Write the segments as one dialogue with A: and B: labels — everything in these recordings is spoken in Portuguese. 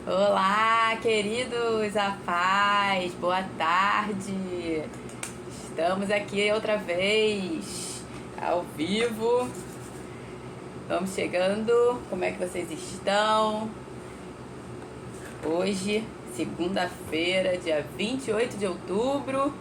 A: Olá, queridos, a paz, boa tarde. Estamos aqui outra vez, ao vivo. Vamos chegando. Como é que vocês estão? Hoje, segunda-feira, dia 28 de outubro,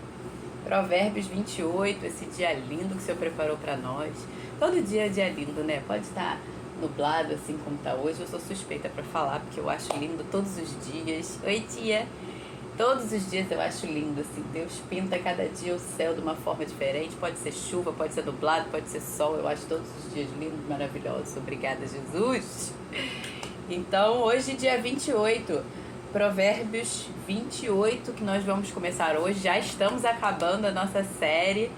A: Provérbios 28, esse dia lindo que o Senhor preparou para nós. Todo dia é dia lindo, né? Pode estar nublado assim como tá hoje. Eu sou suspeita para falar porque eu acho lindo todos os dias. Oi, tia! Todos os dias eu acho lindo, assim. Deus pinta cada dia o céu de uma forma diferente. Pode ser chuva, pode ser nublado, pode ser sol. Eu acho todos os dias lindos, maravilhosos. Obrigada, Jesus! Então, hoje, dia 28, Provérbios 28, que nós vamos começar hoje. Já estamos acabando a nossa série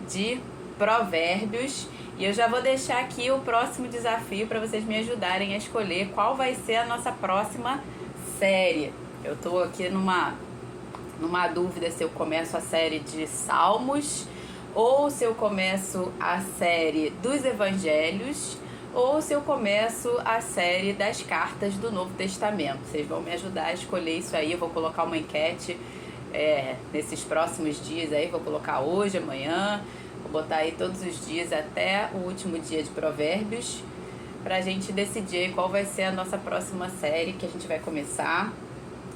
A: de Provérbios. E eu já vou deixar aqui o próximo desafio para vocês me ajudarem a escolher qual vai ser a nossa próxima série. Eu tô aqui numa dúvida se eu começo a série de Salmos, ou se eu começo a série dos Evangelhos, ou se eu começo a série das cartas do Novo Testamento. Vocês vão me ajudar a escolher isso aí. Eu vou colocar uma enquete nesses próximos dias aí. Vou colocar hoje, amanhã. Vou botar aí todos os dias até o último dia de Provérbios, pra gente decidir qual vai ser a nossa próxima série que a gente vai começar.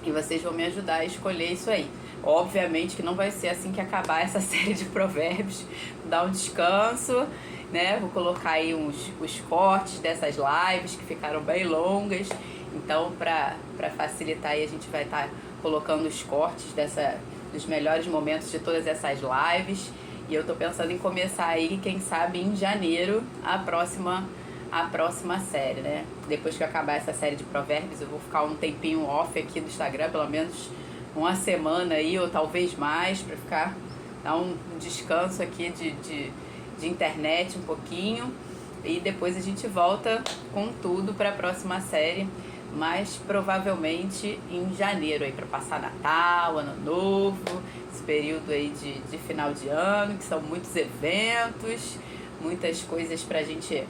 A: E vocês vão me ajudar a escolher isso aí. Obviamente que não vai ser assim que acabar essa série de Provérbios. Vou dar um descanso, né? Vou colocar aí os cortes dessas lives que ficaram bem longas. Então, pra facilitar aí, a gente vai estar colocando os cortes dos melhores momentos de todas essas lives. E eu tô pensando em começar aí, quem sabe, em janeiro, a próxima série, né? Depois que eu acabar essa série de Provérbios, eu vou ficar um tempinho off aqui do Instagram, pelo menos uma semana aí, ou talvez mais, pra dar um descanso aqui de internet um pouquinho. E depois a gente volta com tudo pra próxima série, mas provavelmente em janeiro aí, pra passar Natal, Ano Novo, esse período aí de final de ano, que são muitos eventos, muitas coisas pra gente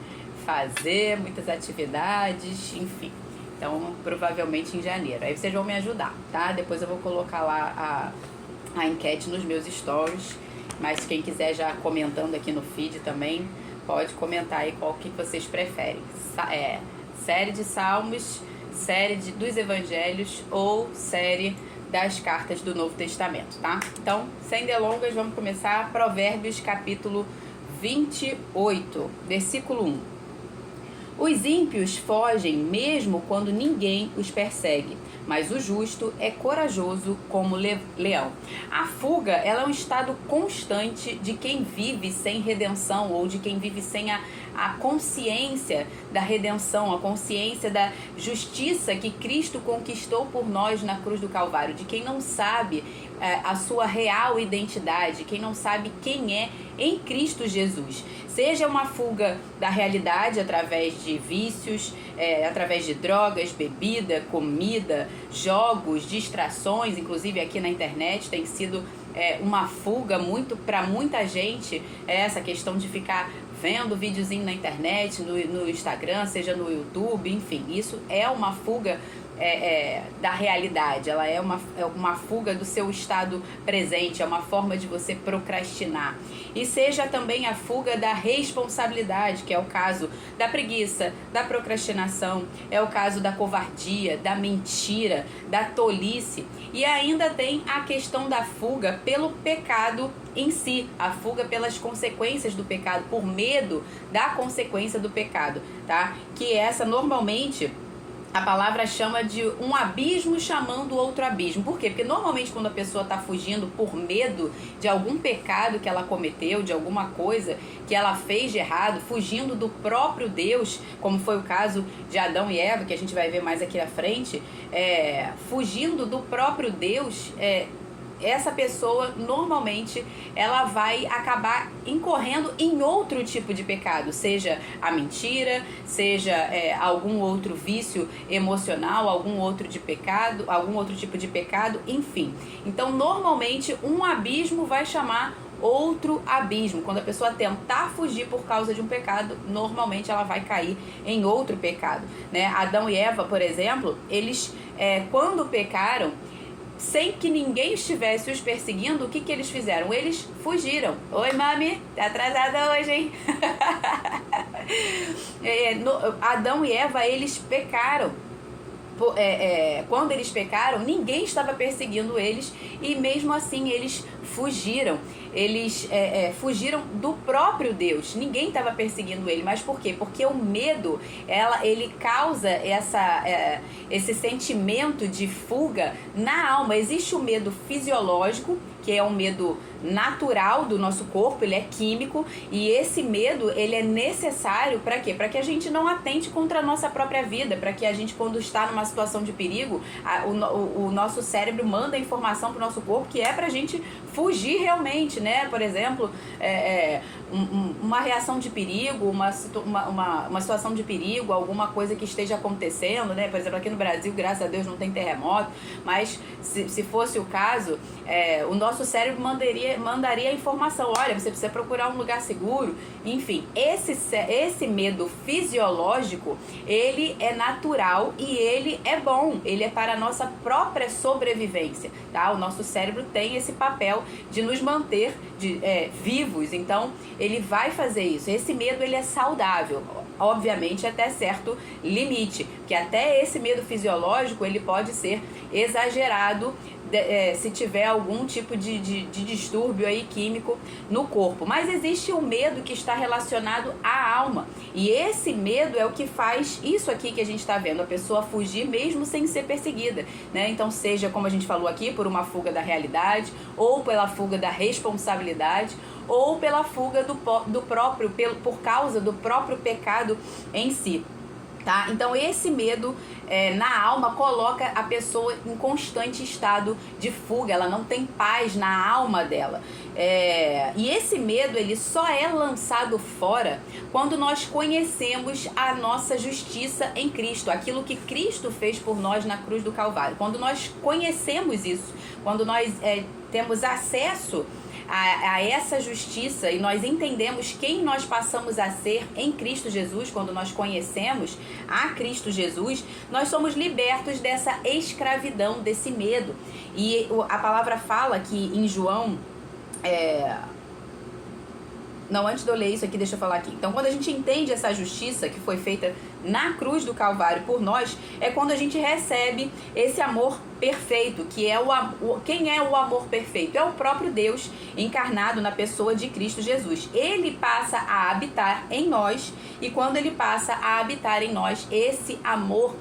A: fazer, muitas atividades, enfim. Então, provavelmente em janeiro. Aí vocês vão me ajudar, tá? Depois eu vou colocar lá a enquete nos meus stories, mas quem quiser já comentando aqui no feed também, pode comentar aí qual que vocês preferem. Série de Salmos, série dos Evangelhos ou série das cartas do Novo Testamento, tá? Então, sem delongas, vamos começar. Provérbios, capítulo 28, versículo 1. Os ímpios fogem mesmo quando ninguém os persegue, mas o justo é corajoso como leão. A fuga, ela é um estado constante de quem vive sem redenção, ou de quem vive sem a consciência da redenção, a consciência da justiça que Cristo conquistou por nós na cruz do Calvário, de quem não sabe a sua real identidade, quem não sabe quem é em Cristo Jesus. Seja uma fuga da realidade através de vícios, através de drogas, bebida, comida, jogos, distrações, inclusive aqui na internet tem sido uma fuga para muita gente, essa questão de ficar vendo videozinho na internet, no Instagram, seja no YouTube, enfim, isso é uma fuga da realidade, ela é uma fuga do seu estado presente, é uma forma de você procrastinar. E seja também a fuga da responsabilidade, que é o caso da preguiça, da procrastinação, é o caso da covardia, da mentira, da tolice. E ainda tem a questão da fuga pelo pecado em si, a fuga pelas consequências do pecado, por medo da consequência do pecado, tá? Que essa normalmente a palavra chama de um abismo chamando outro abismo. Por quê? Porque normalmente quando a pessoa está fugindo por medo de algum pecado que ela cometeu, de alguma coisa que ela fez de errado, fugindo do próprio Deus, como foi o caso de Adão e Eva, que a gente vai ver mais aqui à frente, fugindo do próprio Deus, essa pessoa normalmente ela vai acabar incorrendo em outro tipo de pecado, seja a mentira, seja algum outro vício emocional, algum outro tipo de pecado, enfim. Então normalmente um abismo vai chamar outro abismo. Quando a pessoa tentar fugir por causa de um pecado, normalmente ela vai cair em outro pecado, né? Adão e Eva, por exemplo, eles quando pecaram, sem que ninguém estivesse os perseguindo, o que eles fizeram? Eles fugiram. Oi, mami, tá atrasada hoje, hein? Adão e Eva, eles pecaram. Quando eles pecaram, ninguém estava perseguindo eles e mesmo assim eles fugiram. Eles fugiram do próprio Deus. Ninguém estava perseguindo ele. Mas por quê? Porque o medo, ele causa esse sentimento de fuga na alma. Existe o medo fisiológico, que é um medo natural do nosso corpo, ele é químico, e esse medo, ele é necessário para quê? Para que a gente não atente contra a nossa própria vida, para que a gente, quando está numa situação de perigo, o nosso cérebro manda informação para o nosso corpo que é para a gente fugir realmente, né? Por exemplo, uma reação de perigo, uma situação de perigo, alguma coisa que esteja acontecendo, né? Por exemplo, aqui no Brasil, graças a Deus, não tem terremoto, mas se fosse o caso, o nosso cérebro mandaria a informação, olha, você precisa procurar um lugar seguro. Enfim, esse medo fisiológico, ele é natural e ele é bom, ele é para a nossa própria sobrevivência, tá? O nosso cérebro tem esse papel de nos manter vivos, então ele vai fazer isso. Esse medo, ele é saudável, obviamente até certo limite, porque até esse medo fisiológico, ele pode ser exagerado se tiver algum tipo de distúrbio aí químico no corpo. Mas existe um medo que está relacionado à alma, e esse medo é o que faz isso aqui que a gente está vendo, a pessoa fugir mesmo sem ser perseguida, né? Então, seja, como a gente falou aqui, por uma fuga da realidade, ou pela fuga da responsabilidade, ou pela fuga por causa do próprio pecado em si. Tá? Então esse medo na alma coloca a pessoa em constante estado de fuga, ela não tem paz na alma dela. E esse medo, ele só é lançado fora quando nós conhecemos a nossa justiça em Cristo, aquilo que Cristo fez por nós na cruz do Calvário. Quando nós conhecemos isso, quando nós temos acesso a essa justiça e nós entendemos quem nós passamos a ser em Cristo Jesus, quando nós conhecemos a Cristo Jesus, nós somos libertos dessa escravidão, desse medo. E a palavra fala que em João... Não, antes de eu ler isso aqui, deixa eu falar aqui. Então, quando a gente entende essa justiça que foi feita na cruz do Calvário por nós, é quando a gente recebe esse amor perfeito, que é quem é o amor perfeito? É o próprio Deus encarnado na pessoa de Cristo Jesus. Ele passa a habitar em nós, e quando ele passa a habitar em nós, esse amor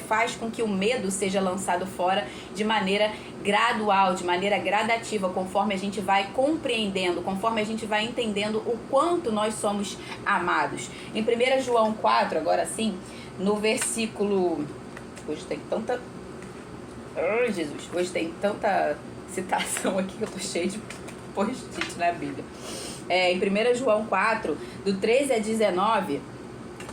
A: faz com que o medo seja lançado fora de maneira gradual, de maneira gradativa, conforme a gente vai compreendendo, conforme a gente vai entendendo o quanto nós somos amados. Em 1 João 4, agora sim, no versículo... Hoje tem tanta... Oh, Jesus! Hoje tem tanta citação aqui que eu tô cheia de post-it na Bíblia. Em 1 João 4, do 13 a 19,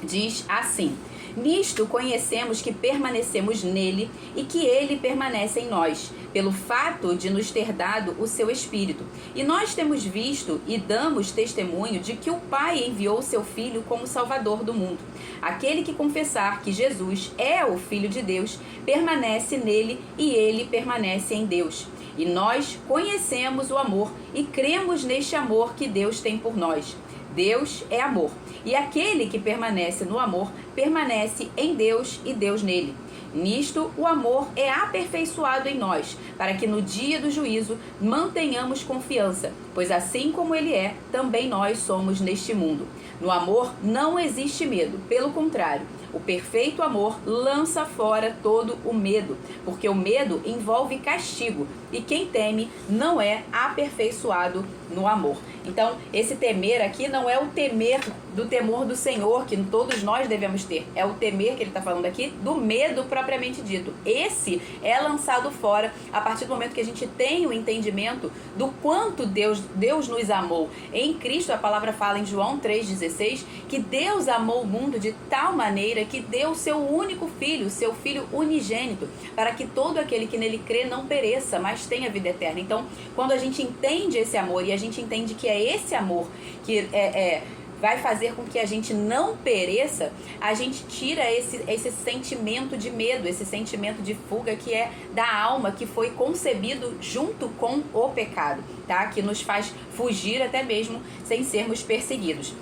A: diz assim: nisto conhecemos que permanecemos nele e que ele permanece em nós, pelo fato de nos ter dado o seu Espírito. E nós temos visto e damos testemunho de que o Pai enviou o seu Filho como Salvador do mundo. Aquele que confessar que Jesus é o Filho de Deus, permanece nele e ele permanece em Deus. E nós conhecemos o amor e cremos neste amor que Deus tem por nós. Deus é amor, e aquele que permanece no amor, permanece em Deus e Deus nele. Nisto, o amor é aperfeiçoado em nós, para que no dia do juízo mantenhamos confiança, pois assim como ele é, também nós somos neste mundo. No amor não existe medo, pelo contrário, o perfeito amor lança fora todo o medo, porque o medo envolve castigo, e quem teme não é aperfeiçoado no amor. Então, esse temer aqui não é o temer do temor do Senhor, que todos nós devemos ter. É o temer que ele está falando aqui do medo propriamente dito. Esse é lançado fora a partir do momento que a gente tem o entendimento do quanto Deus nos amou. Em Cristo, a palavra fala em João 3,16, que Deus amou o mundo de tal maneira maneira que deu o seu único filho, o seu filho unigênito, para que todo aquele que nele crê não pereça, mas tenha vida eterna. Então, quando a gente entende esse amor e a gente entende que é esse amor que vai fazer com que a gente não pereça, a gente tira esse sentimento de medo, esse sentimento de fuga que é da alma, que foi concebido junto com o pecado, tá? Que nos faz fugir até mesmo sem sermos perseguidos.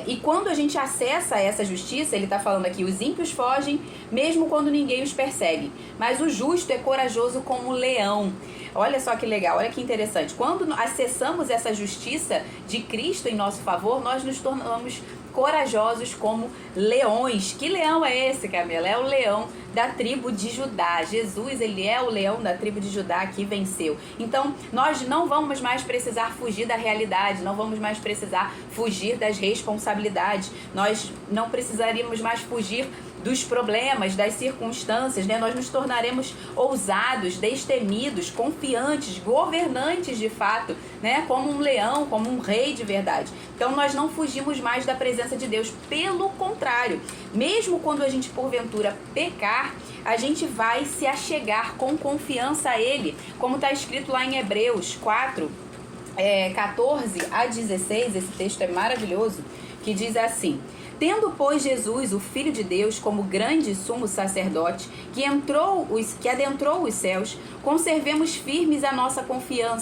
A: E quando a gente acessa essa justiça, ele está falando aqui, os ímpios fogem mesmo quando ninguém os persegue, mas o justo é corajoso como um leão. Olha só que legal, olha que interessante. Quando acessamos essa justiça de Cristo em nosso favor, nós nos tornamos corajosos como leões. Que leão é esse, Camila? É o leão da tribo de Judá. Jesus, ele é o leão da tribo de Judá que venceu. Então, nós não vamos mais precisar fugir da realidade, não vamos mais precisar fugir das responsabilidades, nós não precisaríamos mais fugir dos problemas, das circunstâncias, né? Nós nos tornaremos ousados, destemidos, confiantes, governantes de fato, né? Como um leão, como um rei de verdade. Então nós não fugimos mais da presença de Deus, pelo contrário, mesmo quando a gente porventura pecar, a gente vai se achegar com confiança a Ele, como está escrito lá em Hebreus 4, 14 a 16, esse texto é maravilhoso, que diz assim: tendo, pois, Jesus, o Filho de Deus, como grande sumo sacerdote, que adentrou os céus, conservemos firmes a nossa confissão.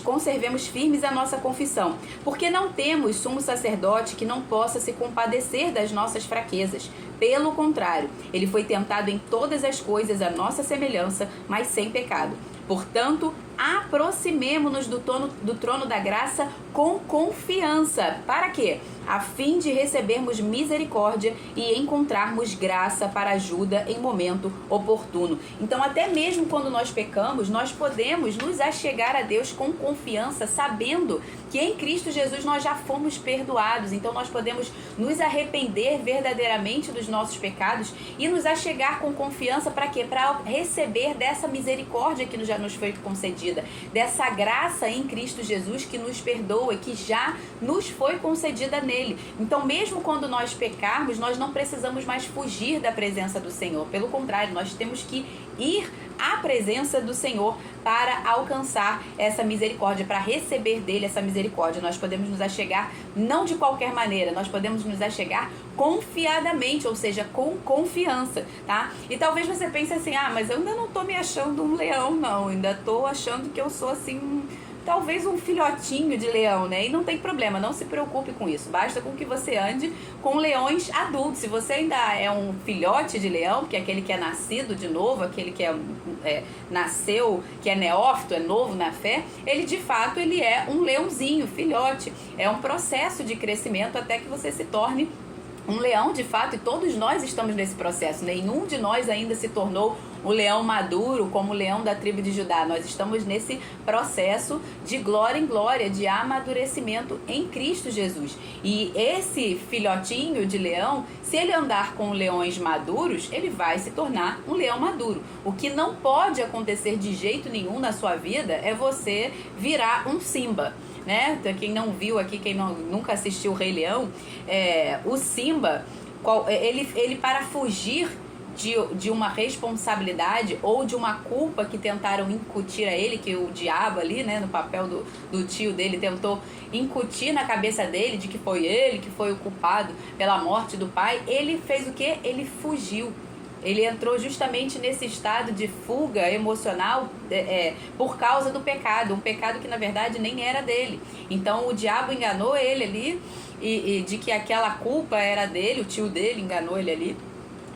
A: Conservemos firmes a nossa confissão, porque não temos sumo sacerdote que não possa se compadecer das nossas fraquezas. Pelo contrário, ele foi tentado em todas as coisas à nossa semelhança, mas sem pecado. Portanto, aproximemo-nos do trono da graça com confiança. Para quê? A fim de recebermos misericórdia e encontrarmos graça para ajuda em momento oportuno. Então, até mesmo quando nós pecamos, nós podemos nos achegar a Deus com confiança, sabendo que em Cristo Jesus nós já fomos perdoados. Então, nós podemos nos arrepender verdadeiramente dos nossos pecados e nos achegar com confiança para quê? Para receber dessa misericórdia que já nos foi concedida, dessa graça em Cristo Jesus que nos perdoa e que já nos foi concedida nele. Então, mesmo quando nós pecarmos, nós não precisamos mais fugir da presença do Senhor. Pelo contrário, nós temos que ir à presença do Senhor para alcançar essa misericórdia, para receber dele essa misericórdia. Nós podemos nos achegar não de qualquer maneira, nós podemos nos achegar confiadamente, ou seja, com confiança, tá? E talvez você pense assim, mas eu ainda não tô me achando um leão, não, ainda tô achando que eu sou assim, talvez um filhotinho de leão, né? E não tem problema, não se preocupe com isso. Basta com que você ande com leões adultos. Se você ainda é um filhote de leão, que é aquele que é nascido de novo, aquele que nasceu, que é neófito, é novo na fé, ele de fato ele é um leãozinho, filhote. É um processo de crescimento até que você se torne um leão de fato, e todos nós estamos nesse processo. Nenhum de nós ainda se tornou o leão maduro como o leão da tribo de Judá. Nós estamos nesse processo de glória em glória, de amadurecimento em Cristo Jesus. E esse filhotinho de leão, se ele andar com leões maduros, ele vai se tornar um leão maduro. O que não pode acontecer de jeito nenhum na sua vida é você virar um Simba, né? Quem não viu aqui, quem nunca assistiu o Rei Leão, o Simba, ele para fugir de uma responsabilidade ou de uma culpa que tentaram incutir a ele, que o diabo ali, né, no papel do tio dele, tentou incutir na cabeça dele de que foi ele que foi o culpado pela morte do pai, ele fez o quê? Ele fugiu. Ele entrou justamente nesse estado de fuga emocional por causa do pecado, um pecado que na verdade nem era dele. Então o diabo enganou ele ali e de que aquela culpa era dele, o tio dele enganou ele ali,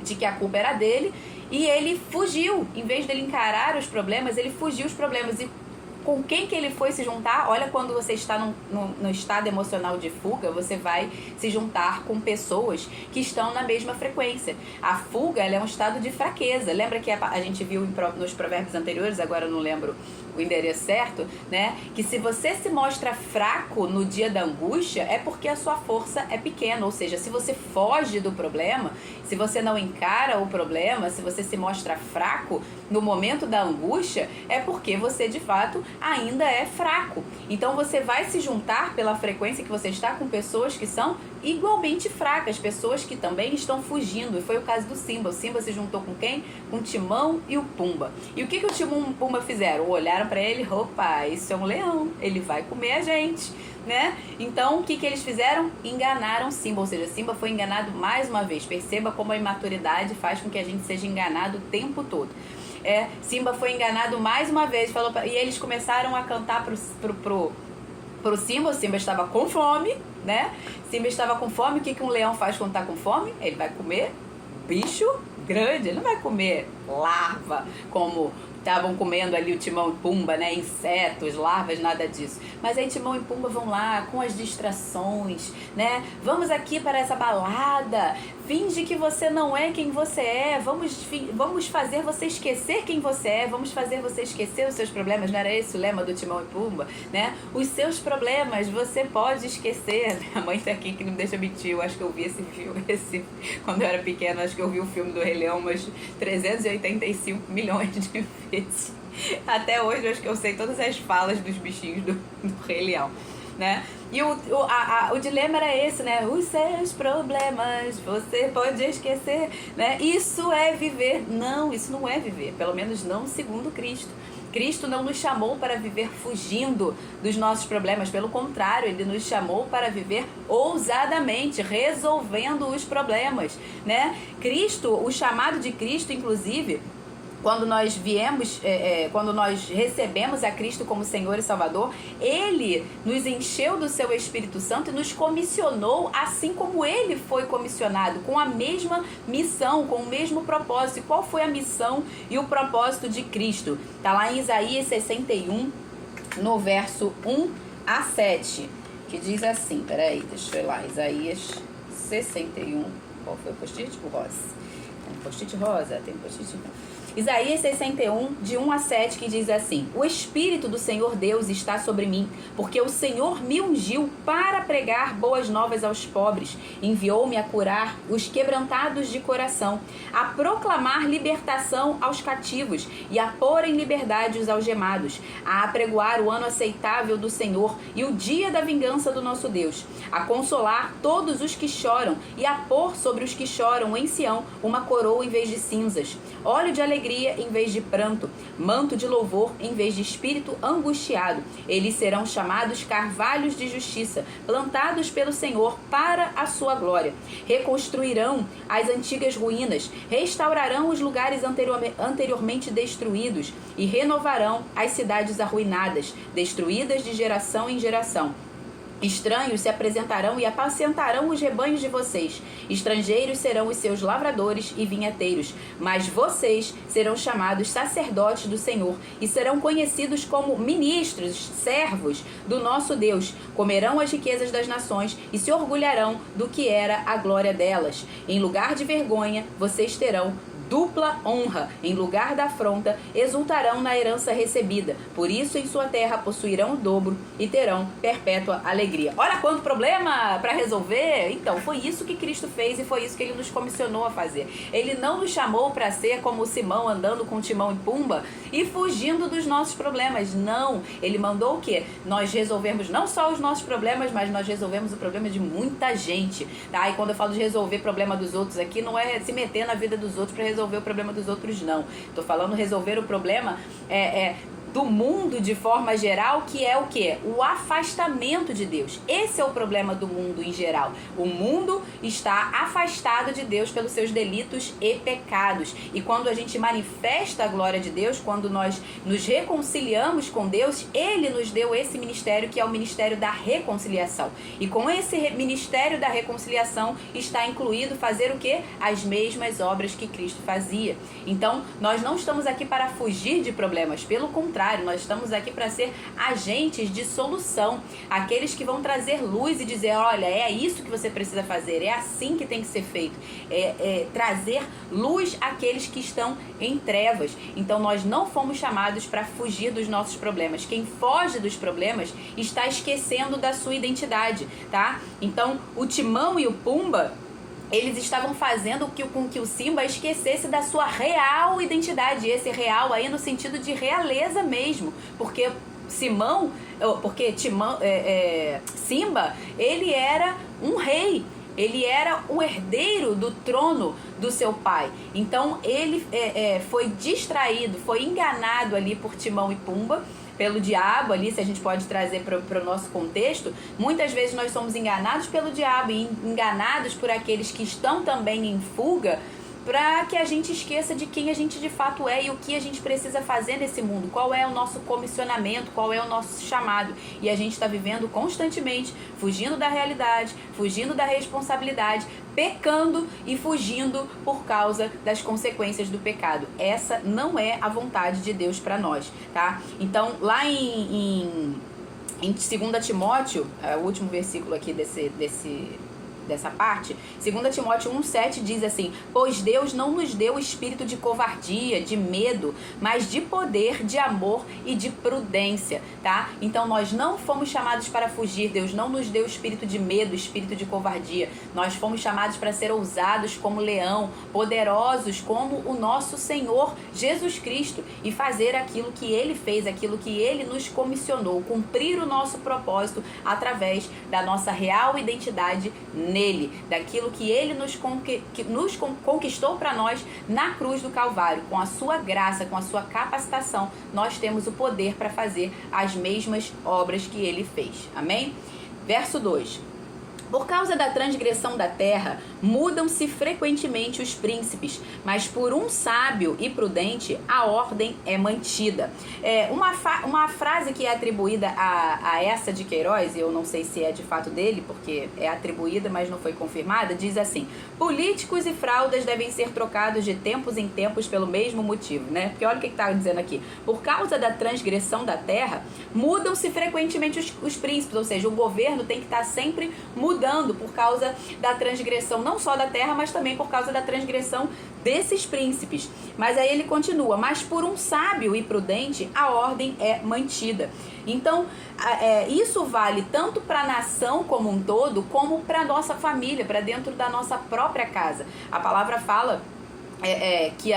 A: de que a culpa era dele, e ele fugiu. Em vez dele encarar os problemas, ele fugiu os problemas. E com quem que ele foi se juntar? Olha, quando você está no estado emocional de fuga, você vai se juntar com pessoas que estão na mesma frequência. A fuga, ela é um estado de fraqueza. Lembra que a gente viu nos provérbios anteriores, agora eu não lembro o endereço certo, né? Que se você se mostra fraco no dia da angústia, é porque a sua força é pequena. Ou seja, se você foge do problema, se você não encara o problema, se você se mostra fraco no momento da angústia, é porque você de fato ainda é fraco. Então você vai se juntar pela frequência que você está com pessoas que são igualmente fracas, pessoas que também estão fugindo. E foi o caso do Simba. O Simba se juntou com quem? Com o Timão e o Pumba. E o que o Timão e o Pumba fizeram? Olharam para ele, opa, isso é um leão, ele vai comer a gente, né? Então o que eles fizeram? Enganaram Simba, ou seja, Simba foi enganado mais uma vez. Perceba como a imaturidade faz com que a gente seja enganado o tempo todo. Simba foi enganado mais uma vez, e eles começaram a cantar pro Simba. O Simba estava com fome, né? Simba estava com fome. O que um leão faz quando está com fome? Ele vai comer bicho grande, ele não vai comer larva como estavam comendo ali o Timão e Pumba, né? Insetos, larvas, nada disso. Mas aí Timão e Pumba vão lá com as distrações, né? Vamos aqui para essa balada. Finge que você não é quem você é. Vamos fazer você esquecer quem você é. Vamos fazer você esquecer os seus problemas. Não era esse o lema do Timão e Pumba, né? Os seus problemas você pode esquecer. Minha mãe tá aqui que não me deixa mentir. Eu acho que eu vi esse filme, quando eu era pequena, acho que eu vi o filme do Rei Leão umas 385 milhões de vezes. Até hoje eu acho que eu sei todas as falas dos bichinhos do Rei Leão, né? E o dilema era esse, né? Os seus problemas você pode esquecer, né? Isso é viver. Não, isso não é viver. Pelo menos não segundo Cristo. Cristo não nos chamou para viver fugindo dos nossos problemas. Pelo contrário, Ele nos chamou para viver ousadamente, resolvendo os problemas, né? O chamado de Cristo, inclusive, quando nós quando nós recebemos a Cristo como Senhor e Salvador, Ele nos encheu do seu Espírito Santo e nos comissionou assim como Ele foi comissionado, com a mesma missão, com o mesmo propósito. E qual foi a missão e o propósito de Cristo? Está lá em Isaías 61, no verso 1 a 7, que diz assim, peraí, deixa eu ir lá, Isaías 61, qual foi o post-it? O rosa. Tem um post-it rosa? Tem um post-it rosa. Isaías 61, de 1 a 7, que diz assim: O Espírito do Senhor Deus está sobre mim, porque o Senhor me ungiu para pregar boas novas aos pobres. Enviou-me a curar os quebrantados de coração, a proclamar libertação aos cativos e a pôr em liberdade os algemados, a apregoar o ano aceitável do Senhor e o dia da vingança do nosso Deus, a consolar todos os que choram e a pôr sobre os que choram em Sião uma coroa em vez de cinzas, óleo de alegria em vez de pranto, manto de louvor em vez de espírito angustiado. Eles serão chamados carvalhos de justiça, plantados pelo Senhor para a sua glória. Reconstruirão as antigas ruínas, restaurarão os lugares anteriormente destruídos e renovarão as cidades arruinadas, destruídas de geração em geração. Estranhos se apresentarão e apacentarão os rebanhos de vocês. Estrangeiros serão os seus lavradores e vinheteiros. Mas vocês serão chamados sacerdotes do Senhor e serão conhecidos como ministros, servos do nosso Deus. Comerão as riquezas das nações e se orgulharão do que era a glória delas. Em lugar de vergonha, vocês terão dupla honra. Em lugar da afronta, exultarão na herança recebida. Por isso, em sua terra possuirão o dobro e terão perpétua alegria. Olha quanto problema para resolver! Então, foi isso que Cristo fez e foi isso que Ele nos comissionou a fazer. Ele não nos chamou para ser como o Simão andando com Timão e Pumba e fugindo dos nossos problemas. Não! Ele mandou o quê? Nós resolvemos não só os nossos problemas, mas nós resolvemos o problema de muita gente. Tá? E quando eu falo de resolver problema dos outros aqui, não é se meter na vida dos outros para resolver o problema dos outros, não. Tô falando resolver o problema do mundo de forma geral, que é o quê? O afastamento de Deus. Esse é o problema do mundo em geral. O mundo está afastado de Deus pelos seus delitos e pecados. E quando a gente manifesta a glória de Deus, quando nós nos reconciliamos com Deus, Ele nos deu esse ministério que é o ministério da reconciliação. E com esse ministério da reconciliação está incluído fazer o quê? As mesmas obras que Cristo fazia. Então, nós não estamos aqui para fugir de problemas, pelo contrário, contrário, nós estamos aqui para ser agentes de solução, aqueles que vão trazer luz e dizer, olha, é isso que você precisa fazer, é assim que tem que ser feito, trazer luz àqueles que estão em trevas. Então nós não fomos chamados para fugir dos nossos problemas. Quem foge dos problemas está esquecendo da sua identidade, tá? Então o Timão e o Pumba, eles estavam fazendo com que o Simba esquecesse da sua real identidade. Esse real aí no sentido de realeza mesmo, porque Simba, ele era um rei. Ele era o herdeiro do trono do seu pai. Então ele foi distraído, foi enganado ali por Timão e Pumba, pelo diabo ali, se a gente pode trazer para o nosso contexto. Muitas vezes nós somos enganados pelo diabo e enganados por aqueles que estão também em fuga, para que a gente esqueça de quem a gente de fato é e o que a gente precisa fazer nesse mundo, qual é o nosso comissionamento, qual é o nosso chamado. E a gente está vivendo constantemente, fugindo da realidade, fugindo da responsabilidade, pecando e fugindo por causa das consequências do pecado. Essa não é a vontade de Deus para nós, tá? Então, lá em 2 Timóteo, o último versículo aqui dessa parte, 2 Timóteo 1,7 diz assim: pois Deus não nos deu espírito de covardia, de medo, mas de poder, de amor e de prudência, tá? Então nós não fomos chamados para fugir, Deus não nos deu espírito de medo, espírito de covardia. Nós fomos chamados para ser ousados como leão, poderosos como o nosso Senhor Jesus Cristo, e fazer aquilo que Ele fez, aquilo que Ele nos comissionou, cumprir o nosso propósito através da nossa real identidade nele, daquilo que ele nos conquistou para nós na cruz do Calvário. Com a sua graça, com a sua capacitação, nós temos o poder para fazer as mesmas obras que ele fez. Amém? Verso 2. Por causa da transgressão da terra, mudam-se frequentemente os príncipes, mas por um sábio e prudente a ordem é mantida. Uma frase que é atribuída a essa de Queiroz, eu não sei se é de fato dele, porque é atribuída, mas não foi confirmada, diz assim: políticos e fraldas devem ser trocados de tempos em tempos pelo mesmo motivo, né? Porque olha o que está dizendo aqui. Por causa da transgressão da terra, mudam-se frequentemente os príncipes, ou seja, o governo tem que estar sempre mudando por causa da transgressão, não só da terra, mas também por causa da transgressão desses príncipes. Mas aí ele continua: mas por um sábio e prudente a ordem é mantida. Então, isso vale tanto para a nação como um todo, como para a nossa família, para dentro da nossa própria casa. A palavra fala que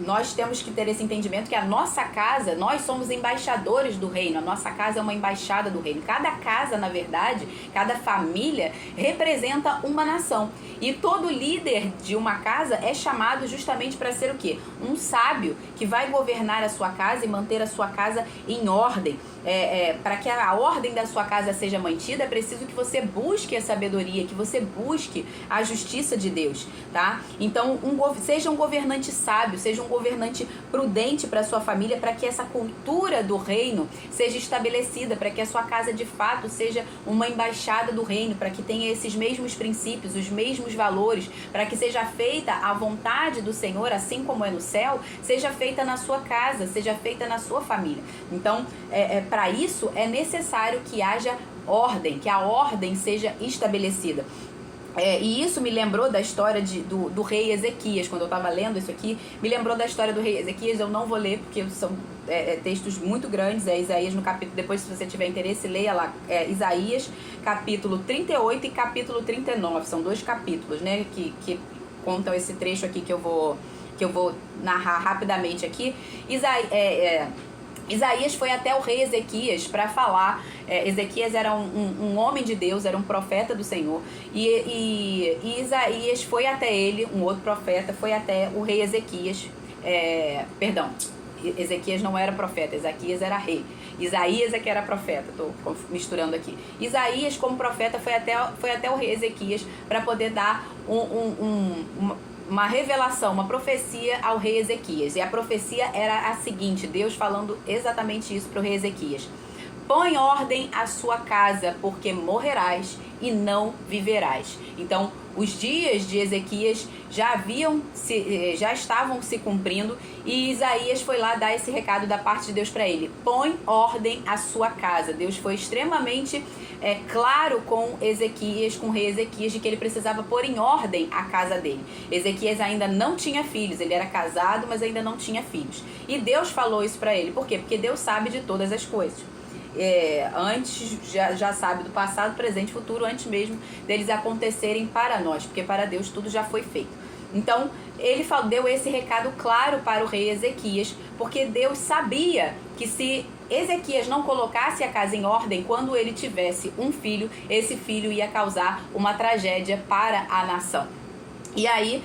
A: nós temos que ter esse entendimento que a nossa casa, nós somos embaixadores do reino, a nossa casa é uma embaixada do reino. Cada casa, na verdade, cada família representa uma nação. E todo líder de uma casa é chamado justamente para ser o quê? Um sábio que vai governar a sua casa e manter a sua casa em ordem. Para que a ordem da sua casa seja mantida, é preciso que você busque a sabedoria, que você busque a justiça de Deus, tá? Então, seja um governante sábio, seja um governante prudente para sua família, para que essa cultura do reino seja estabelecida, para que a sua casa de fato seja uma embaixada do reino, para que tenha esses mesmos princípios, os mesmos valores, para que seja feita a vontade do Senhor, assim como é no céu, seja feita na sua casa, seja feita na sua família. Então, para isso é necessário que haja ordem, que a ordem seja estabelecida. E isso me lembrou da história do rei Ezequias. Quando eu estava lendo isso aqui, me lembrou da história do rei Ezequias. Eu não vou ler porque são textos muito grandes. Isaías no capítulo, depois se você tiver interesse, leia lá, Isaías capítulo 38 e capítulo 39, são 2 capítulos, né, que contam esse trecho aqui que eu vou narrar rapidamente aqui. Isaías foi até o rei Ezequias para falar. Ezequias era um homem de Deus, era um profeta do Senhor, e Isaías foi até ele, um outro profeta, foi até o rei Ezequias. Ezequias não era profeta, Ezequias era rei. Isaías é que era profeta, estou misturando aqui. Isaías, como profeta, foi até o rei Ezequias para poder dar uma revelação, uma profecia ao rei Ezequias. E a profecia era a seguinte: Deus falando exatamente isso para o rei Ezequias: põe ordem à sua casa, porque morrerás e não viverás. Então, os dias de Ezequias já estavam se cumprindo, e Isaías foi lá dar esse recado da parte de Deus para ele: põe ordem à sua casa. Deus foi extremamente claro com Ezequias, com o rei Ezequias, de que ele precisava pôr em ordem a casa dele. Ezequias ainda não tinha filhos, ele era casado, mas ainda não tinha filhos. E Deus falou isso para ele. Por quê? Porque Deus sabe de todas as coisas. Antes, já sabe do passado, presente e futuro, antes mesmo deles acontecerem para nós, porque para Deus tudo já foi feito. Então, ele deu esse recado claro para o rei Ezequias, porque Deus sabia que se Ezequias não colocasse a casa em ordem, quando ele tivesse um filho, esse filho ia causar uma tragédia para a nação. E aí,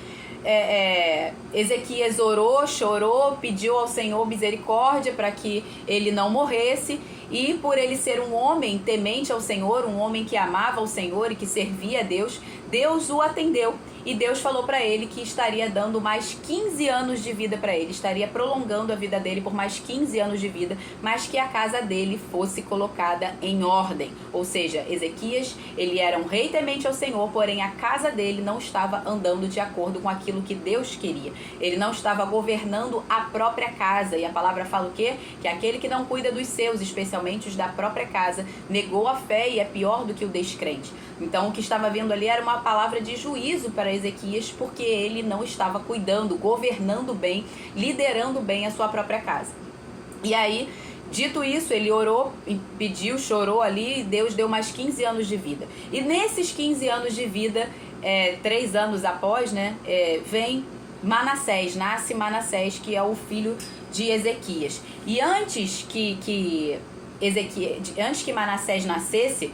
A: Ezequias orou, chorou, pediu ao Senhor misericórdia para que ele não morresse. E por ele ser um homem temente ao Senhor, um homem que amava o Senhor e que servia a Deus, Deus o atendeu. E Deus falou para ele que estaria dando mais 15 anos de vida para ele, estaria prolongando a vida dele por mais 15 anos de vida, mas que a casa dele fosse colocada em ordem. Ou seja, Ezequias, ele era um rei temente ao Senhor, porém a casa dele não estava andando de acordo com aquilo que Deus queria. Ele não estava governando a própria casa. E a palavra fala o quê? Que aquele que não cuida dos seus, especialmente os da própria casa, negou a fé e é pior do que o descrente. Então o que estava vindo ali era uma palavra de juízo para Ezequias, porque ele não estava cuidando, governando bem, liderando bem a sua própria casa. E aí, dito isso, ele orou, pediu, chorou ali, e Deus deu mais 15 anos de vida. E nesses 15 anos de vida, 3 anos após, vem Manassés, nasce Manassés, que é o filho de Ezequias. E antes que Manassés nascesse,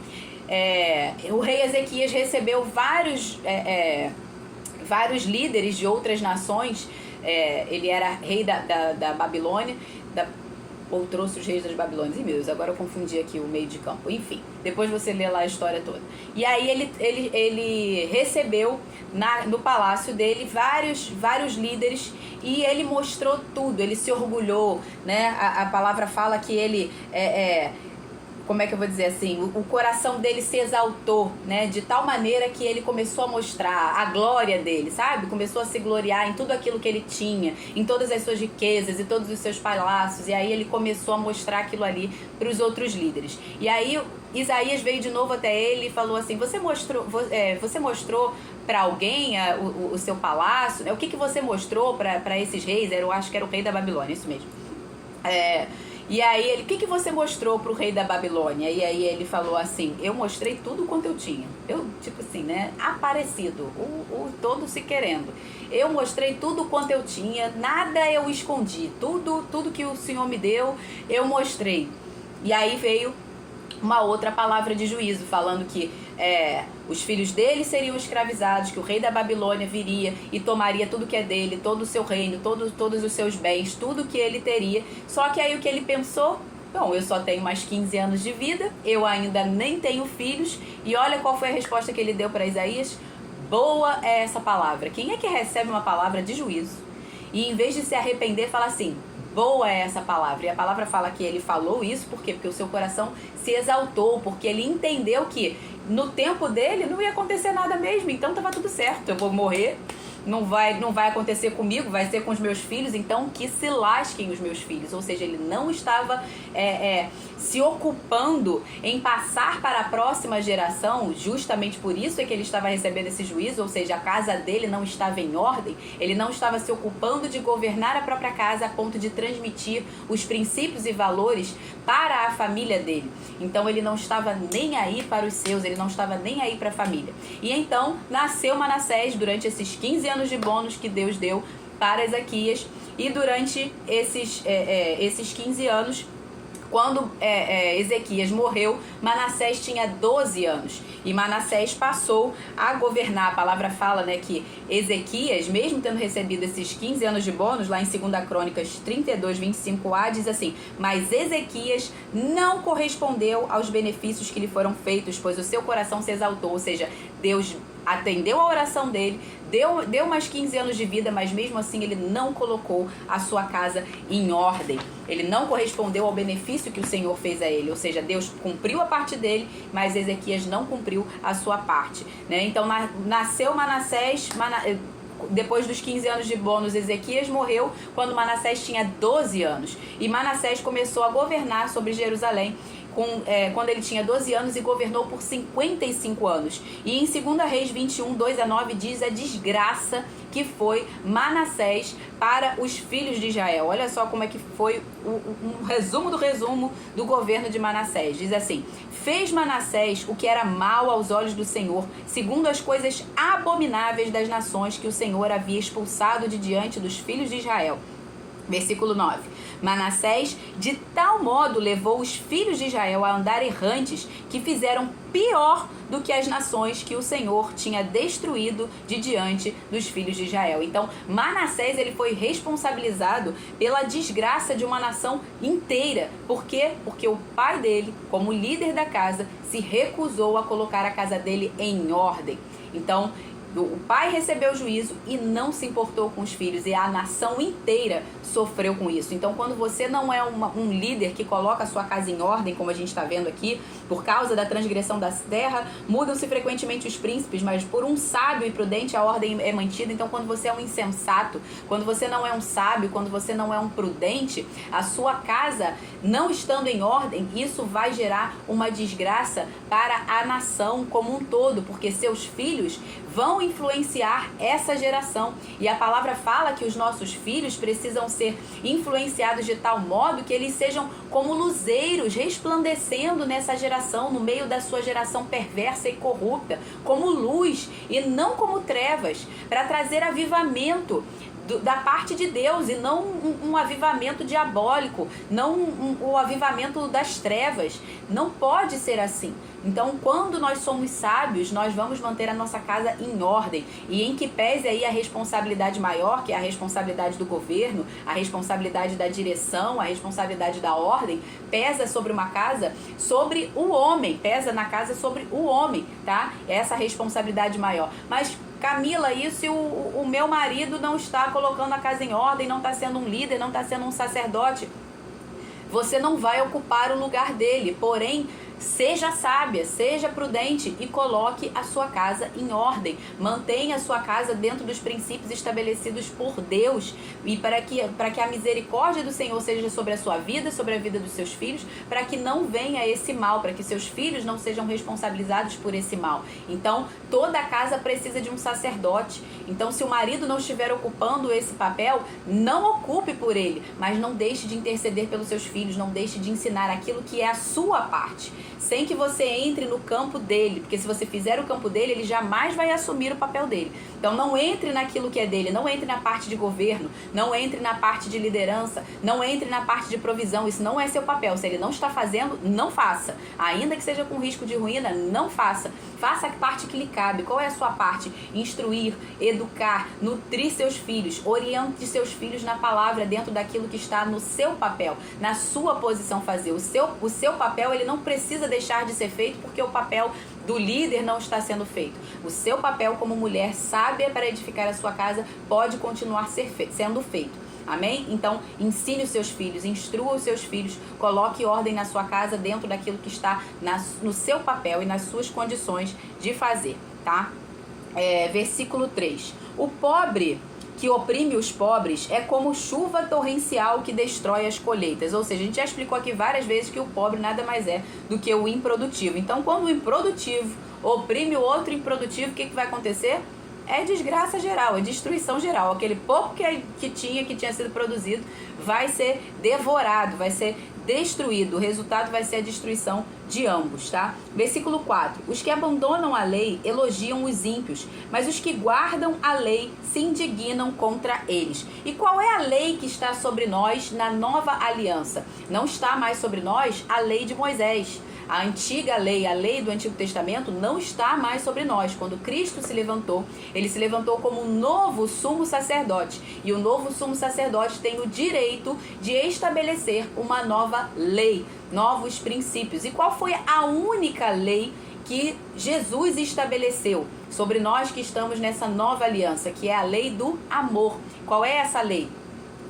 A: o rei Ezequias recebeu vários líderes de outras nações. Ele era rei da Babilônia, ou trouxe os reis das Babilônias. Meu Deus, agora eu confundi aqui o meio de campo. Enfim, depois você lê lá a história toda. E aí ele recebeu no palácio dele vários líderes, e ele mostrou tudo, ele se orgulhou, né? A palavra fala que ele como é que eu vou dizer assim, o coração dele se exaltou, né, de tal maneira que ele começou a mostrar a glória dele, sabe? Começou a se gloriar em tudo aquilo que ele tinha, em todas as suas riquezas e todos os seus palácios. E aí ele começou a mostrar aquilo ali para os outros líderes. E aí Isaías veio de novo até ele e falou assim: você mostrou para alguém o seu palácio, né? O que você mostrou para esses reis? Eu acho que era o rei da Babilônia, isso mesmo. E aí ele: o que você mostrou pro rei da Babilônia? E aí ele falou assim: eu mostrei tudo quanto eu tinha. Eu, tipo assim, né, aparecido, o todo se querendo. Eu mostrei tudo quanto eu tinha, nada eu escondi, tudo que o Senhor me deu, eu mostrei. E aí veio uma outra palavra de juízo, falando que os filhos dele seriam escravizados, que o rei da Babilônia viria e tomaria tudo que é dele, todo o seu reino, todos os seus bens, tudo que ele teria. Só que aí o que ele pensou: bom, eu só tenho mais 15 anos de vida, eu ainda nem tenho filhos. E olha qual foi a resposta que ele deu para Isaías: boa é essa palavra. Quem é que recebe uma palavra de juízo e em vez de se arrepender fala assim: boa é essa palavra? E a palavra fala que ele falou isso por quê? Porque o seu coração se exaltou, porque ele entendeu que no tempo dele não ia acontecer nada mesmo, então estava tudo certo, eu vou morrer, não vai acontecer comigo, vai ser com os meus filhos, então que se lasquem os meus filhos. Ou seja, ele não estava se ocupando em passar para a próxima geração. Justamente por isso é que ele estava recebendo esse juízo, ou seja, a casa dele não estava em ordem. Ele não estava se ocupando de governar a própria casa a ponto de transmitir os princípios e valores para a família dele. Então ele não estava nem aí para os seus, ele não estava nem aí para a família. E então nasceu Manassés durante esses 15 anos de bônus que Deus deu para Ezequias. E durante esses 15 anos, quando Ezequias morreu, Manassés tinha 12 anos. E Manassés passou a governar. A palavra fala, né, que Ezequias, mesmo tendo recebido esses 15 anos de bônus, lá em 2 Crônicas 32, 25a, diz assim: mas Ezequias não correspondeu aos benefícios que lhe foram feitos, pois o seu coração se exaltou. Ou seja, Deus atendeu a oração dele, deu mais 15 anos de vida, mas mesmo assim ele não colocou a sua casa em ordem. Ele não correspondeu ao benefício que o Senhor fez a ele. Ou seja, Deus cumpriu a parte dele, mas Ezequias não cumpriu a sua parte, né? Então nasceu Manassés. Depois dos 15 anos de bônus, Ezequias morreu quando Manassés tinha 12 anos. E Manassés começou a governar sobre Jerusalém quando ele tinha 12 anos e governou por 55 anos. E em 2 Reis 21, 2-9 diz a desgraça que foi Manassés para os filhos de Israel. Olha só como é que foi um resumo do governo de Manassés. Diz assim: fez Manassés o que era mal aos olhos do Senhor, segundo as coisas abomináveis das nações que o Senhor havia expulsado de diante dos filhos de Israel. Versículo 9. Manassés de tal modo levou os filhos de Israel a andar errantes, que fizeram pior do que as nações que o Senhor tinha destruído de diante dos filhos de Israel. Então, Manassés, ele foi responsabilizado pela desgraça de uma nação inteira. Por quê? Porque o pai dele, como líder da casa, se recusou a colocar a casa dele em ordem. Então, o pai recebeu o juízo e não se importou com os filhos, e a nação inteira sofreu com isso. Então, quando você não é um líder que coloca a sua casa em ordem, como a gente está vendo aqui, por causa da transgressão da terra, mudam-se frequentemente os príncipes, mas por um sábio e prudente a ordem é mantida. Então, quando você é um insensato, quando você não é um sábio, quando você não é um prudente, a sua casa não estando em ordem, isso vai gerar uma desgraça para a nação como um todo, porque seus filhos vão influenciar essa geração. E a palavra fala que os nossos filhos precisam ser influenciados de tal modo que eles sejam como luzeiros resplandecendo nessa geração, no meio da sua geração perversa e corrupta, como luz e não como trevas, para trazer avivamento da parte de Deus e não um avivamento diabólico, não o avivamento das trevas. Não pode ser assim. Então, quando nós somos sábios, nós vamos manter a nossa casa em ordem, e em que pese aí a responsabilidade maior, que é a responsabilidade do governo, a responsabilidade da direção, a responsabilidade da ordem, pesa sobre uma casa, sobre o homem, pesa na casa sobre o homem, tá? Essa responsabilidade maior. Mas Camila, e se o meu marido não está colocando a casa em ordem, não está sendo um líder, não está sendo um sacerdote? Você não vai ocupar o lugar dele, porém, seja sábia, seja prudente e coloque a sua casa em ordem. Mantenha a sua casa dentro dos princípios estabelecidos por Deus, e para que a misericórdia do Senhor seja sobre a sua vida, sobre a vida dos seus filhos, para que não venha esse mal, para que seus filhos não sejam responsabilizados por esse mal. Então, toda a casa precisa de um sacerdote. Então, se o marido não estiver ocupando esse papel, não ocupe por ele, mas não deixe de interceder pelos seus filhos, não deixe de ensinar aquilo que é a sua parte, sem que você entre no campo dele, porque se você fizer o campo dele, ele jamais vai assumir o papel dele. Então não entre naquilo que é dele, não entre na parte de governo, não entre na parte de liderança, não entre na parte de provisão, isso não é seu papel. Se ele não está fazendo, não faça. Ainda que seja com risco de ruína, não faça. Faça a parte que lhe cabe. Qual é a sua parte? Instruir, educar, nutrir seus filhos, oriente seus filhos na palavra, dentro daquilo que está no seu papel, na sua posição fazer. O seu papel, ele não precisa deixar de ser feito porque o papel do líder não está sendo feito. O seu papel como mulher sábia para edificar a sua casa pode continuar sendo feito. Amém? Então, ensine os seus filhos, instrua os seus filhos, coloque ordem na sua casa dentro daquilo que está no seu papel e nas suas condições de fazer, tá? Versículo 3. O pobre que oprime os pobres é como chuva torrencial que destrói as colheitas. Ou seja, a gente já explicou aqui várias vezes que o pobre nada mais é do que o improdutivo. Então, quando o improdutivo oprime o outro improdutivo, o que vai acontecer? É desgraça geral, é destruição geral. Aquele pouco que tinha sido produzido vai ser devorado, vai ser destruído. O resultado vai ser a destruição de ambos, tá? Versículo 4. Os que abandonam a lei elogiam os ímpios, mas os que guardam a lei se indignam contra eles. E qual é a lei que está sobre nós na nova aliança? Não está mais sobre nós a lei de Moisés. A antiga lei, a lei do Antigo Testamento, não está mais sobre nós. Quando Cristo se levantou, ele se levantou como um novo sumo sacerdote. E o novo sumo sacerdote tem o direito de estabelecer uma nova lei, novos princípios. E qual foi a única lei que Jesus estabeleceu sobre nós que estamos nessa nova aliança, que é a lei do amor. Qual é essa lei?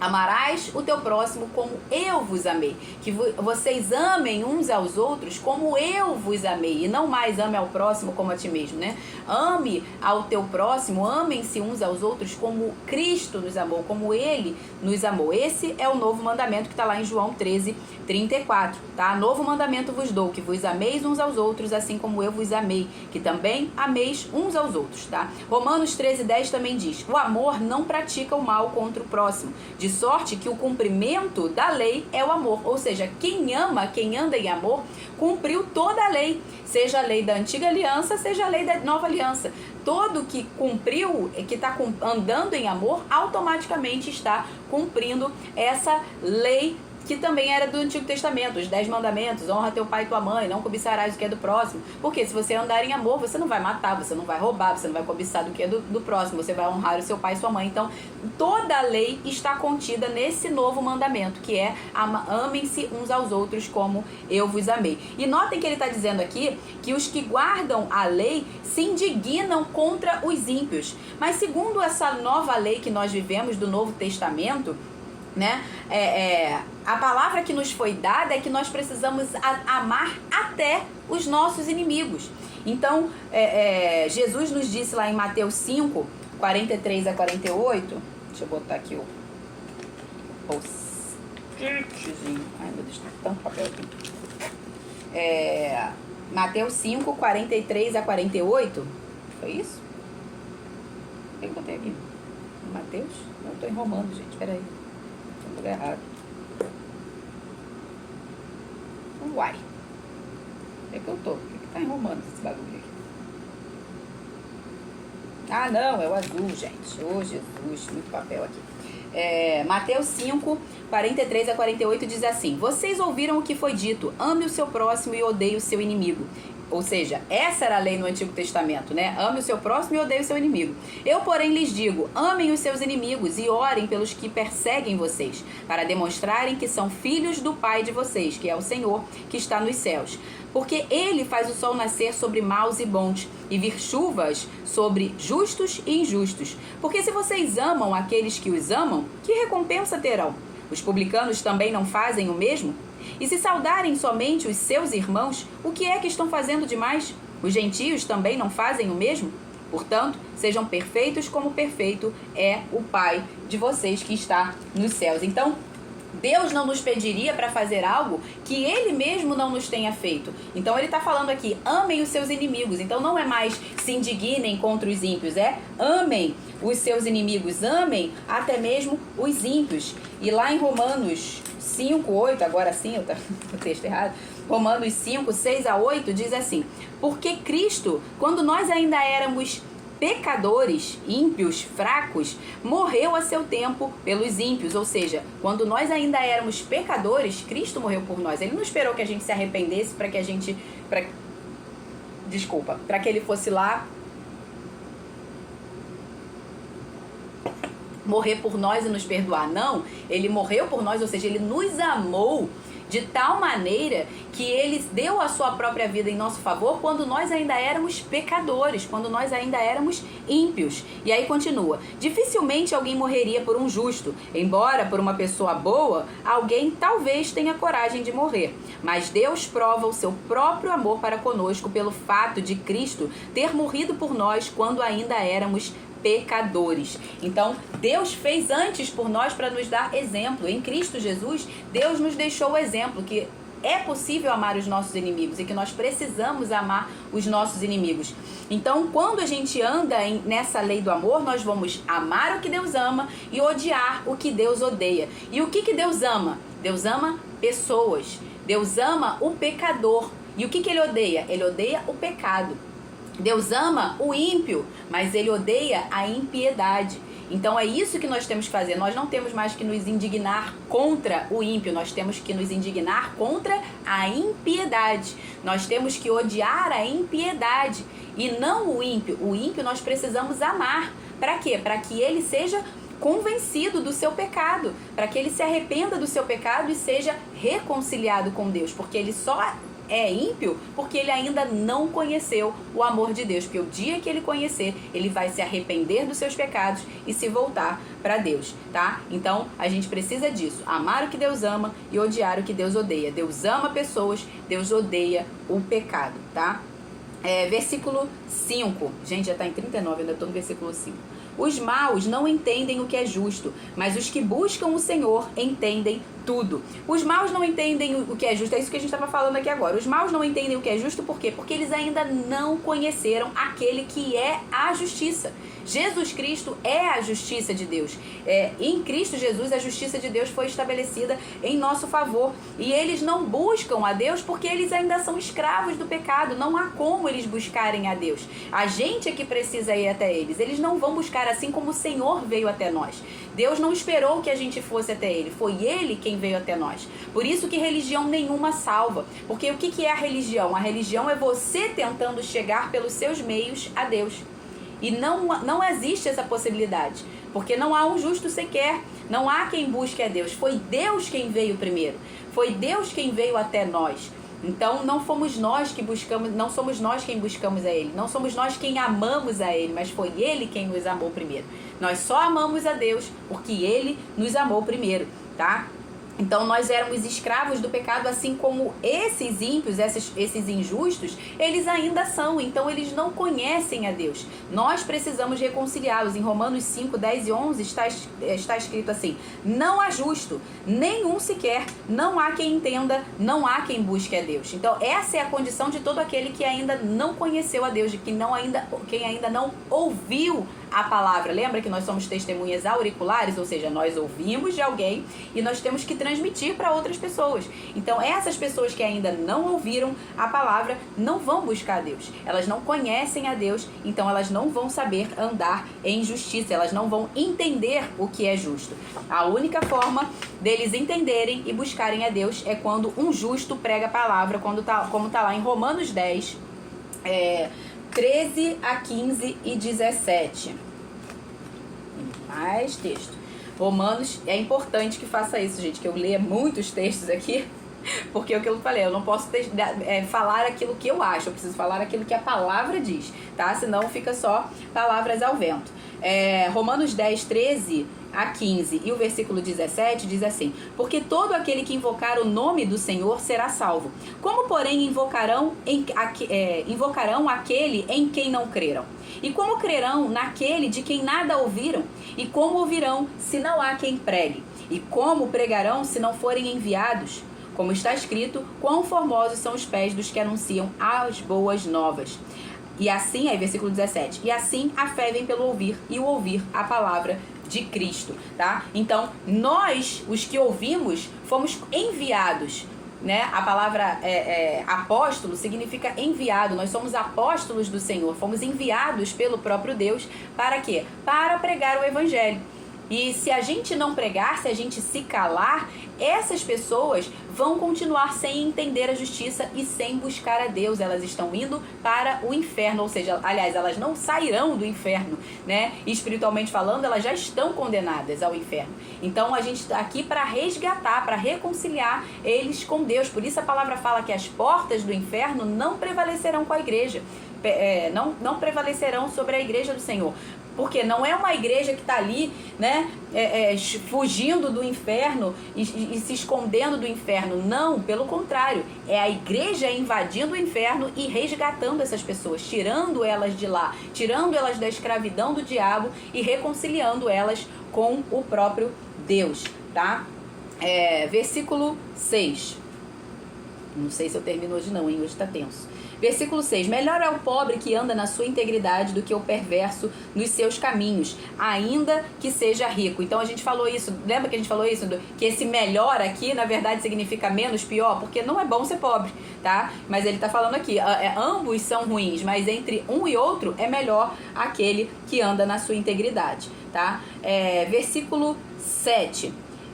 A: Amarás o teu próximo como eu vos amei. Que vocês amem uns aos outros como eu vos amei. E não mais ame ao próximo como a ti mesmo, né? Ame ao teu próximo, amem-se uns aos outros como Cristo nos amou, como Ele nos amou. Esse é o novo mandamento que está lá em João 13:34, tá? Novo mandamento vos dou, que vos ameis uns aos outros, assim como eu vos amei, que também ameis uns aos outros, tá? Romanos 13:10 também diz: o amor não pratica o mal contra o próximo, de sorte que o cumprimento da lei é o amor. Ou seja, quem ama, quem anda em amor, cumpriu toda a lei, seja a lei da antiga aliança, seja a lei da nova aliança. Todo que cumpriu, que está andando em amor, automaticamente está cumprindo essa lei que também era do Antigo Testamento, os 10 mandamentos: honra teu pai e tua mãe, não cobiçarás o que é do próximo. Porque se você andar em amor, você não vai matar, você não vai roubar, você não vai cobiçar do que é do próximo, você vai honrar o seu pai e sua mãe. Então, toda a lei está contida nesse novo mandamento, que é amem-se uns aos outros como eu vos amei. E notem que ele está dizendo aqui que os que guardam a lei se indignam contra os ímpios. Mas segundo essa nova lei que nós vivemos do Novo Testamento, né, a palavra que nos foi dada é que nós precisamos amar até os nossos inimigos. Então, Jesus nos disse lá em Mateus 5:43-48, deixa eu botar aqui o post-itzinho. Ai, meu Deus, tem tanto papel aqui. Mateus 5:43-48, foi isso? O que eu botei aqui? Mateus? Não, eu tô em Romanos, gente, peraí. Tô errado. Uai. Onde é que eu tô? Por que tá em Romanos esse bagulho aqui? Ah, não, é o azul, gente. Ô, Jesus, muito papel aqui. Mateus 5:43-48 diz assim: vocês ouviram o que foi dito, ame o seu próximo e odeie o seu inimigo. Ou seja, essa era a lei no Antigo Testamento, né? Ame o seu próximo e odeie o seu inimigo. Eu, porém, lhes digo, amem os seus inimigos e orem pelos que perseguem vocês, para demonstrarem que são filhos do Pai de vocês, que é o Senhor, que está nos céus. Porque Ele faz o sol nascer sobre maus e bons, e vir chuvas sobre justos e injustos. Porque se vocês amam aqueles que os amam, que recompensa terão? Os publicanos também não fazem o mesmo? E se saudarem somente os seus irmãos, o que é que estão fazendo demais? Os gentios também não fazem o mesmo? Portanto, sejam perfeitos como perfeito é o Pai de vocês que está nos céus. Então, Deus não nos pediria para fazer algo que Ele mesmo não nos tenha feito. Então Ele está falando aqui, amem os seus inimigos. Então não é mais se indignem contra os ímpios, amem os seus inimigos, amem até mesmo os ímpios. E lá em Romanos 5:8, agora sim, eu tô o texto errado, Romanos 5:6-8 diz assim: porque Cristo, quando nós ainda éramos pecadores, ímpios, fracos, morreu a seu tempo pelos ímpios. Ou seja, quando nós ainda éramos pecadores, Cristo morreu por nós. Ele não esperou que a gente se arrependesse para que a gente... para que ele fosse lá morrer por nós e nos perdoar. Não, ele morreu por nós, ou seja, ele nos amou de tal maneira que Ele deu a sua própria vida em nosso favor quando nós ainda éramos pecadores, quando nós ainda éramos ímpios. E aí continua: dificilmente alguém morreria por um justo, embora por uma pessoa boa, alguém talvez tenha coragem de morrer. Mas Deus prova o seu próprio amor para conosco pelo fato de Cristo ter morrido por nós quando ainda éramos pecadores. Então, Deus fez antes por nós para nos dar exemplo. Em Cristo Jesus, Deus nos deixou o exemplo que é possível amar os nossos inimigos e que nós precisamos amar os nossos inimigos. Então, quando a gente anda nessa lei do amor, nós vamos amar o que Deus ama e odiar o que Deus odeia. E o que Deus ama? Deus ama pessoas. Deus ama o pecador. E o que Ele odeia? Ele odeia o pecado. Deus ama o ímpio, mas Ele odeia a impiedade. Então é isso que nós temos que fazer. Nós não temos mais que nos indignar contra o ímpio, nós temos que nos indignar contra a impiedade. Nós temos que odiar a impiedade e não o ímpio. O ímpio nós precisamos amar. Para quê? Para que ele seja convencido do seu pecado, para que ele se arrependa do seu pecado e seja reconciliado com Deus, porque ele só é ímpio porque ele ainda não conheceu o amor de Deus. Porque o dia que ele conhecer, ele vai se arrepender dos seus pecados e se voltar para Deus, tá? Então, a gente precisa disso. Amar o que Deus ama e odiar o que Deus odeia. Deus ama pessoas, Deus odeia o pecado, tá? Versículo 5. Gente, já está em 39, ainda estou no versículo 5. Os maus não entendem o que é justo, mas os que buscam o Senhor entendem tudo. Os maus não entendem o que é justo, é isso que a gente estava falando aqui agora. Os maus não entendem o que é justo, por quê? Porque eles ainda não conheceram aquele que é a justiça. Jesus Cristo é a justiça de Deus. Em Cristo Jesus, a justiça de Deus foi estabelecida em nosso favor. E eles não buscam a Deus porque eles ainda são escravos do pecado. Não há como eles buscarem a Deus. A gente é que precisa ir até eles. Eles não vão buscar assim como o Senhor veio até nós. Deus não esperou que a gente fosse até Ele. Foi Ele quem veio até nós. Por isso que religião nenhuma salva. Porque o que é a religião? A religião é você tentando chegar pelos seus meios a Deus. E não existe essa possibilidade, porque não há um justo sequer, não há quem busque a Deus. Foi Deus quem veio primeiro, foi Deus quem veio até nós. Então não fomos nós que buscamos, não somos nós quem buscamos a Ele, não somos nós quem amamos a Ele, mas foi Ele quem nos amou primeiro. Nós só amamos a Deus porque Ele nos amou primeiro, tá? Então nós éramos escravos do pecado, assim como esses ímpios, esses injustos, eles ainda são. Então eles não conhecem a Deus. Nós precisamos reconciliá-los. Em Romanos 5, 10 e 11 está escrito assim: não há justo, nenhum sequer, não há quem entenda, não há quem busque a Deus. Então essa é a condição de todo aquele que ainda não conheceu a Deus, de quem ainda não ouviu a palavra. Lembra que nós somos testemunhas auriculares, ou seja, nós ouvimos de alguém e nós temos que transmitir para outras pessoas. Então essas pessoas que ainda não ouviram a palavra não vão buscar a Deus. Elas não conhecem a Deus, então elas não vão saber andar em justiça, elas não vão entender o que é justo. A única forma deles entenderem e buscarem a Deus é quando um justo prega a palavra, como está lá em Romanos 10, 13 a 15 e 17. Mais texto. Romanos, é importante que faça isso, gente, que eu leia muitos textos aqui, porque é o que eu falei, eu não posso falar aquilo que eu acho, eu preciso falar aquilo que a palavra diz, tá? Senão fica só palavras ao vento. Romanos 10, 13 a 15 e o versículo 17 diz assim: porque todo aquele que invocar o nome do Senhor será salvo. Como, porém, invocarão aquele em quem não creram? E como crerão naquele de quem nada ouviram? E como ouvirão se não há quem pregue? E como pregarão se não forem enviados? Como está escrito, quão formosos são os pés dos que anunciam as boas novas. E assim, aí versículo 17, e assim a fé vem pelo ouvir, e o ouvir a palavra de Cristo, tá? Então, nós, os que ouvimos, fomos enviados, né? A palavra apóstolo significa enviado. Nós somos apóstolos do Senhor, fomos enviados pelo próprio Deus para quê? Para pregar o evangelho. E se a gente não pregar, se a gente se calar, essas pessoas vão continuar sem entender a justiça e sem buscar a Deus. Elas estão indo para o inferno, ou seja, aliás, elas não sairão do inferno, né? Espiritualmente falando, elas já estão condenadas ao inferno. Então a gente está aqui para resgatar, para reconciliar eles com Deus. Por isso a palavra fala que as portas do inferno não prevalecerão com a igreja, não prevalecerão sobre a igreja do Senhor. Porque não é uma igreja que está ali, né, fugindo do inferno e se escondendo do inferno. Não, pelo contrário. É a igreja invadindo o inferno e resgatando essas pessoas, tirando elas de lá, tirando elas da escravidão do diabo e reconciliando elas com o próprio Deus, tá? Versículo 6. Não sei se eu termino hoje não, hein? Hoje está tenso. Versículo 6. Melhor é o pobre que anda na sua integridade do que o perverso nos seus caminhos, ainda que seja rico. Então a gente falou isso, lembra que a gente falou isso? Que esse melhor aqui, na verdade, significa menos pior, porque não é bom ser pobre, tá? Mas ele tá falando aqui, ambos são ruins, mas entre um e outro é melhor aquele que anda na sua integridade, tá? Versículo 7.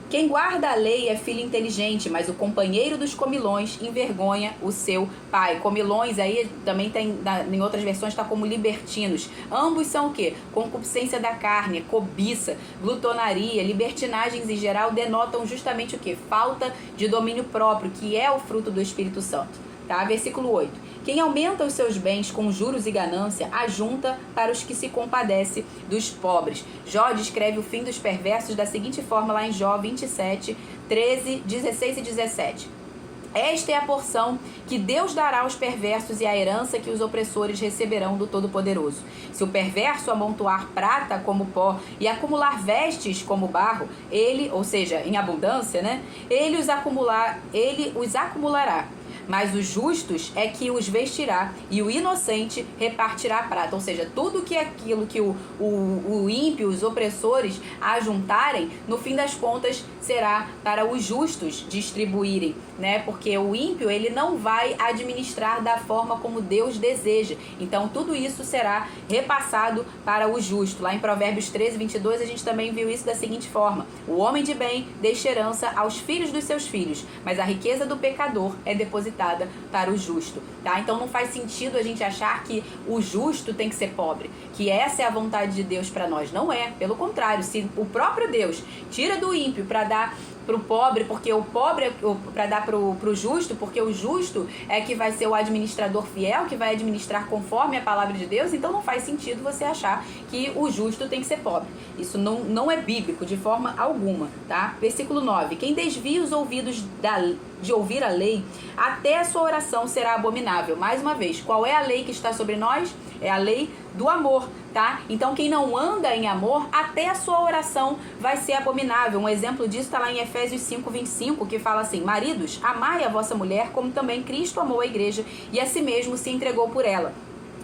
A: Quem guarda a lei é filho inteligente, mas o companheiro dos comilões envergonha o seu pai. Comilões aí também tem, em outras versões está como libertinos. Ambos são o quê? Concupiscência da carne, cobiça, glutonaria, libertinagens em geral denotam justamente o quê? Falta de domínio próprio, que é o fruto do Espírito Santo. tá? Versículo 8. Quem aumenta os seus bens com juros e ganância, ajunta para os que se compadece dos pobres. Jó descreve o fim dos perversos da seguinte forma lá em Jó 27, 13, 16 e 17. Esta é a porção que Deus dará aos perversos e a herança que os opressores receberão do Todo-Poderoso. Se o perverso amontoar prata como pó e acumular vestes como barro, ele, ou seja, em abundância, né? Ele os acumulará. Mas os justos é que os vestirá, e o inocente repartirá a prata. Ou seja, tudo que aquilo que o ímpio, os opressores ajuntarem, no fim das contas será para os justos distribuírem, né? Porque o ímpio, ele não vai administrar da forma como Deus deseja. Então tudo isso será repassado para o justo. Lá em Provérbios 13, 22, a gente também viu isso da seguinte forma: o homem de bem deixa herança aos filhos dos seus filhos, mas a riqueza do pecador é depositada para o justo, tá? Então não faz sentido a gente achar que o justo tem que ser pobre, que essa é a vontade de Deus para nós. Não é, pelo contrário. Se o próprio Deus tira do ímpio para dar para o pobre, porque o pobre é para dar para o justo, porque o justo é que vai ser o administrador fiel, que vai administrar conforme a palavra de Deus, então não faz sentido você achar que o justo tem que ser pobre. Isso não é bíblico de forma alguma, tá? Versículo 9. Quem desvia os ouvidos de ouvir a lei, até a sua oração será abominável. Mais uma vez, qual é a lei que está sobre nós? É a lei do amor, tá? Então quem não anda em amor, até a sua oração vai ser abominável. Um exemplo disso está lá em Efésios 5, 25, que fala assim: maridos, amai a vossa mulher como também Cristo amou a igreja e a si mesmo se entregou por ela.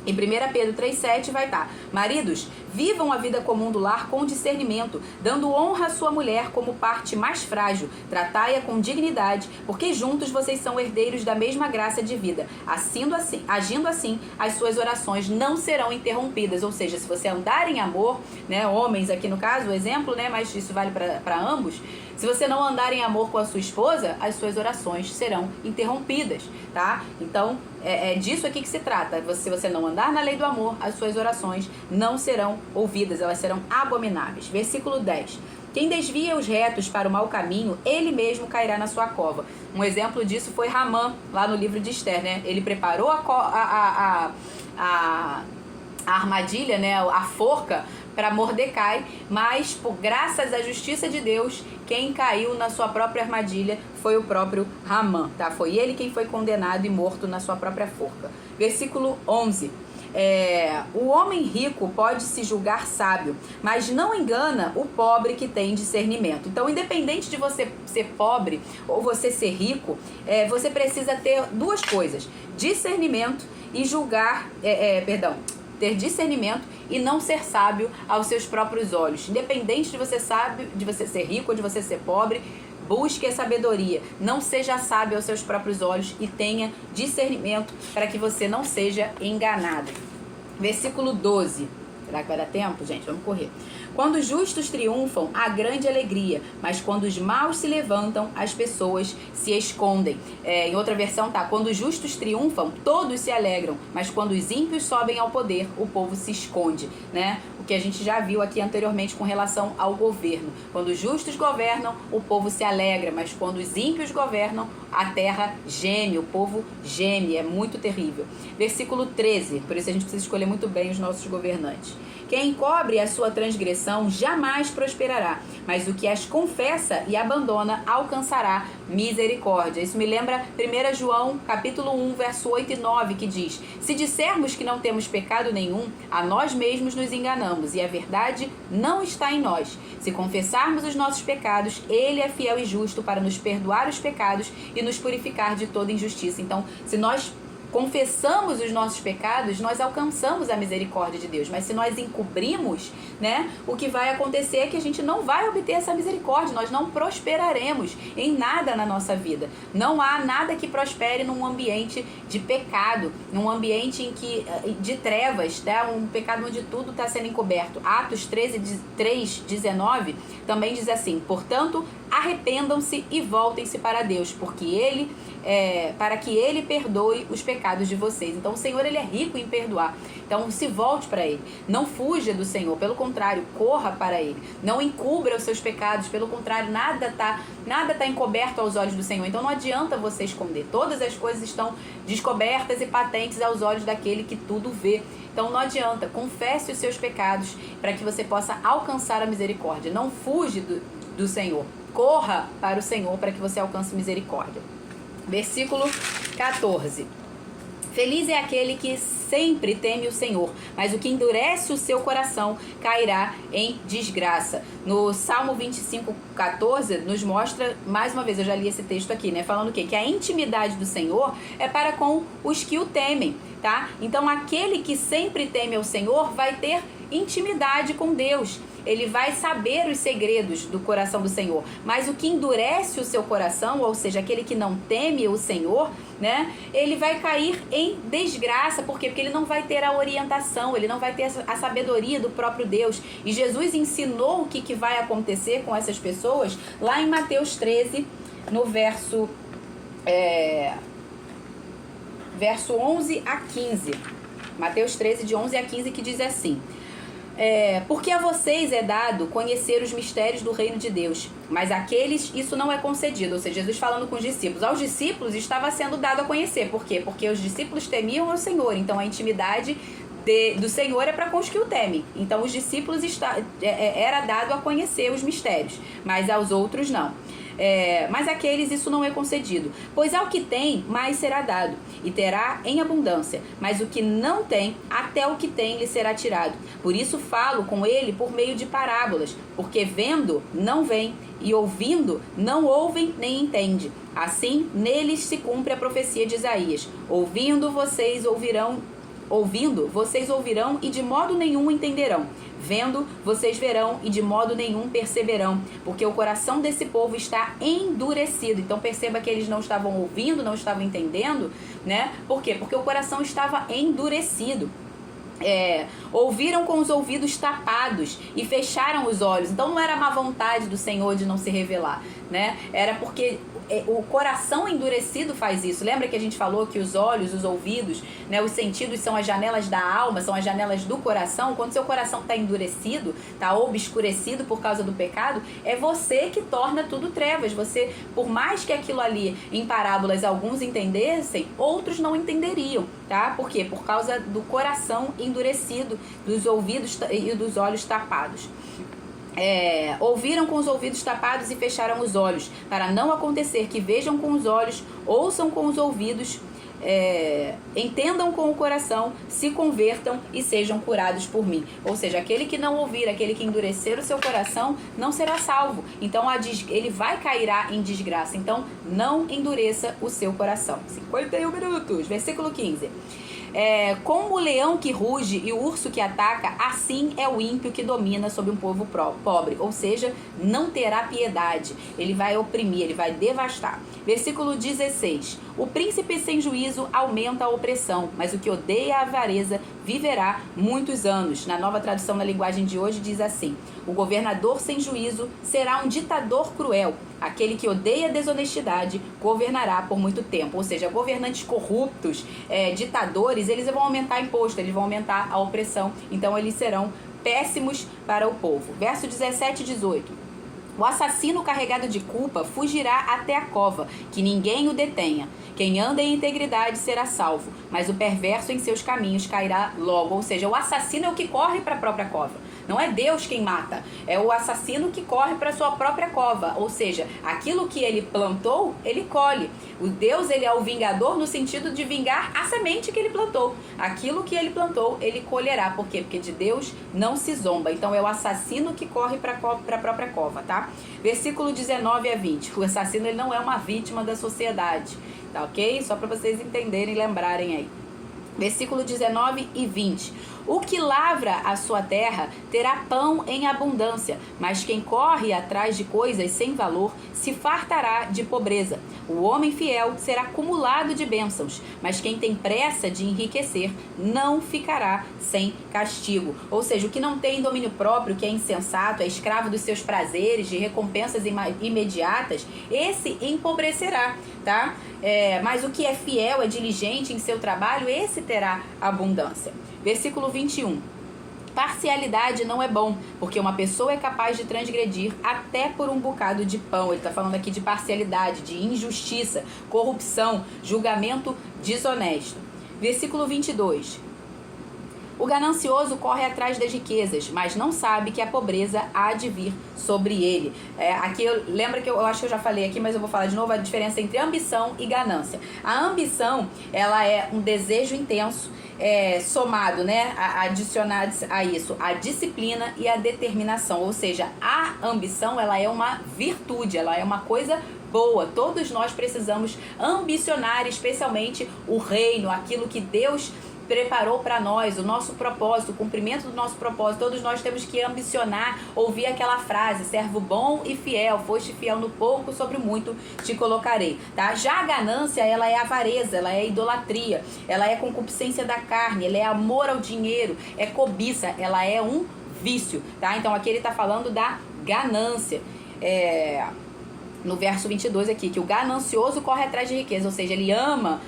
A: Em 1 Pedro 3,7 vai estar: maridos, vivam a vida comum do lar com discernimento, dando honra à sua mulher como parte mais frágil. Tratai-a com dignidade, porque juntos vocês são herdeiros da mesma graça de vida. Agindo assim, as suas orações não serão interrompidas. Ou seja, se você andar em amor, né, homens aqui no caso, o exemplo, né, mas isso vale para ambos. Se você não andar em amor com a sua esposa, as suas orações serão interrompidas, tá? Então, é disso aqui que se trata. Se você não andar na lei do amor, as suas orações não serão ouvidas, elas serão abomináveis. Versículo 10. Quem desvia os retos para o mau caminho, ele mesmo cairá na sua cova. Um exemplo disso foi Ramã, lá no livro de Esther, né? Ele preparou a armadilha, né? A forca para Mordecai, mas por graças à justiça de Deus, quem caiu na sua própria armadilha foi o próprio Ramã, tá? Foi ele quem foi condenado e morto na sua própria forca. Versículo 11. O homem rico pode se julgar sábio, mas não engana o pobre que tem discernimento. Então, independente de você ser pobre ou você ser rico, você precisa ter duas coisas: discernimento e ter discernimento e não ser sábio aos seus próprios olhos. Independente de você ser rico ou de você ser pobre, busque a sabedoria. Não seja sábio aos seus próprios olhos e tenha discernimento para que você não seja enganado. Versículo 12. Será que vai dar tempo, gente? Vamos correr. Quando os justos triunfam, há grande alegria, mas quando os maus se levantam, as pessoas se escondem. Em outra versão tá: quando os justos triunfam, todos se alegram, mas quando os ímpios sobem ao poder, o povo se esconde, né? O que a gente já viu aqui anteriormente com relação ao governo. Quando os justos governam, o povo se alegra, mas quando os ímpios governam, a terra geme, o povo geme. É muito terrível. Versículo 13, por isso a gente precisa escolher muito bem os nossos governantes. Quem encobre a sua transgressão jamais prosperará, mas o que as confessa e abandona alcançará misericórdia. Isso me lembra 1 João capítulo 1, verso 8 e 9, que diz: se dissermos que não temos pecado nenhum, a nós mesmos nos enganamos e a verdade não está em nós. Se confessarmos os nossos pecados, Ele é fiel e justo para nos perdoar os pecados e nos purificar de toda injustiça. Então, se nós confessamos os nossos pecados, nós alcançamos a misericórdia de Deus. Mas se nós encobrimos, né, o que vai acontecer é que a gente não vai obter essa misericórdia. Nós não prosperaremos em nada na nossa vida. Não há nada que prospere num ambiente de pecado, num ambiente de trevas, tá? Um pecado onde tudo está sendo encoberto. Atos 3:19 também diz assim: portanto, arrependam-se e voltem-se para Deus, porque para que Ele perdoe os pecados pecados de vocês. Então o Senhor, ele é rico em perdoar. Então se volte para ele. Não fuja do Senhor, pelo contrário, corra para ele. Não encubra os seus pecados, pelo contrário, nada tá encoberto aos olhos do Senhor. Então não adianta você esconder. Todas as coisas estão descobertas e patentes aos olhos daquele que tudo vê. Então não adianta, confesse os seus pecados para que você possa alcançar a misericórdia. Não fuja do Senhor. Corra para o Senhor para que você alcance misericórdia. Versículo 14. Feliz é aquele que sempre teme o Senhor, mas o que endurece o seu coração cairá em desgraça. No Salmo 25:14 nos mostra, mais uma vez, eu já li esse texto aqui, né? Falando o quê? Que a intimidade do Senhor é para com os que o temem, tá? Então aquele que sempre teme ao Senhor vai ter intimidade com Deus. Ele vai saber os segredos do coração do Senhor. Mas o que endurece o seu coração, ou seja, aquele que não teme o Senhor, né? Ele vai cair em desgraça. Por quê? Porque ele não vai ter a orientação, ele não vai ter a sabedoria do próprio Deus. E Jesus ensinou o que vai acontecer com essas pessoas lá em Mateus 13, no verso 11 a 15. Mateus 13, de 11 a 15, que diz assim: porque a vocês é dado conhecer os mistérios do reino de Deus, mas àqueles isso não é concedido. Ou seja, Jesus falando com os discípulos. Aos discípulos estava sendo dado a conhecer. Por quê? Porque os discípulos temiam ao Senhor. Então a intimidade do Senhor é para com os que o temem. Então os discípulos era dado a conhecer os mistérios, mas aos outros não. Mas àqueles isso não é concedido. Pois ao que tem, mais será dado, e terá em abundância. Mas o que não tem, até o que tem lhe será tirado. Por isso falo com ele por meio de parábolas, porque vendo, não veem, e ouvindo, não ouvem nem entendem. Assim, neles se cumpre a profecia de Isaías. Ouvindo, vocês ouvirão e de modo nenhum entenderão. Vendo, vocês verão e de modo nenhum perceberão, porque o coração desse povo está endurecido. Então perceba que eles não estavam ouvindo, não estavam entendendo, né? Por quê? Porque o coração estava endurecido. Ouviram com os ouvidos tapados e fecharam os olhos. Então não era má vontade do Senhor de não se revelar, né? Era porque o coração endurecido faz isso. Lembra que a gente falou que os olhos, os ouvidos, né, os sentidos são as janelas da alma, são as janelas do coração? Quando seu coração está endurecido, está obscurecido por causa do pecado, é você que torna tudo trevas. Você, por mais que aquilo ali em parábolas alguns entendessem, outros não entenderiam, tá? Por quê? Por causa do coração endurecido, dos ouvidos e dos olhos tapados. Ouviram com os ouvidos tapados e fecharam os olhos, para não acontecer que vejam com os olhos, ouçam com os ouvidos, entendam com o coração, se convertam e sejam curados por mim. Ou seja, aquele que não ouvir, aquele que endurecer o seu coração, não será salvo. Então ele vai cair em desgraça. Então não endureça o seu coração. 51 minutos, versículo 15. Como o leão que ruge e o urso que ataca, assim é o ímpio que domina sobre um povo pobre. Ou seja, não terá piedade. Ele vai oprimir, ele vai devastar. Versículo 16. O príncipe sem juízo aumenta a opressão, mas o que odeia a avareza viverá muitos anos. Na nova tradução na linguagem de hoje diz assim: o governador sem juízo será um ditador cruel. Aquele que odeia a desonestidade governará por muito tempo. Ou seja, governantes corruptos, ditadores, eles vão aumentar imposto, eles vão aumentar a opressão. Então eles serão péssimos para o povo. Verso 17 e 18. O assassino carregado de culpa fugirá até a cova, que ninguém o detenha. Quem anda em integridade será salvo, mas o perverso em seus caminhos cairá logo. Ou seja, o assassino é o que corre para a própria cova. Não é Deus quem mata, é o assassino que corre para a sua própria cova. Ou seja, aquilo que ele plantou, ele colhe. O Deus, ele é o vingador no sentido de vingar a semente que ele plantou. Aquilo que ele plantou, ele colherá. Por quê? Porque de Deus não se zomba. Então é o assassino que corre para a própria cova, tá? Versículo 19 a 20. O assassino, ele não é uma vítima da sociedade, tá ok? Só para vocês entenderem e lembrarem aí. Versículo 19 e 20. O que lavra a sua terra terá pão em abundância, mas quem corre atrás de coisas sem valor se fartará de pobreza. O homem fiel será acumulado de bênçãos, mas quem tem pressa de enriquecer não ficará sem castigo. Ou seja, o que não tem domínio próprio, que é insensato, é escravo dos seus prazeres, de recompensas imediatas, esse empobrecerá, tá? Mas o que é fiel, é diligente em seu trabalho, esse terá abundância. Versículo 21. Parcialidade não é bom, porque uma pessoa é capaz de transgredir até por um bocado de pão. Ele está falando aqui de parcialidade, de injustiça, corrupção, julgamento desonesto. Versículo 22. O ganancioso corre atrás das riquezas, mas não sabe que a pobreza há de vir sobre ele. Aqui, lembra que eu acho que eu já falei aqui, mas eu vou falar de novo a diferença entre ambição e ganância. A ambição, ela é um desejo intenso, somado, né, adicionado a isso, a disciplina e a determinação. Ou seja, a ambição, ela é uma virtude, ela é uma coisa boa. Todos nós precisamos ambicionar, especialmente o reino, aquilo que Deus preparou para nós, o nosso propósito, o cumprimento do nosso propósito. Todos nós temos que ambicionar, ouvir aquela frase: servo bom e fiel, foste fiel no pouco, sobre o muito te colocarei, tá? Já a ganância, ela é avareza, ela é idolatria, ela é concupiscência da carne, ela é amor ao dinheiro, é cobiça, ela é um vício, tá? Então aqui ele está falando da ganância. No verso 22 aqui, que o ganancioso corre atrás de riqueza, ou seja, ele ama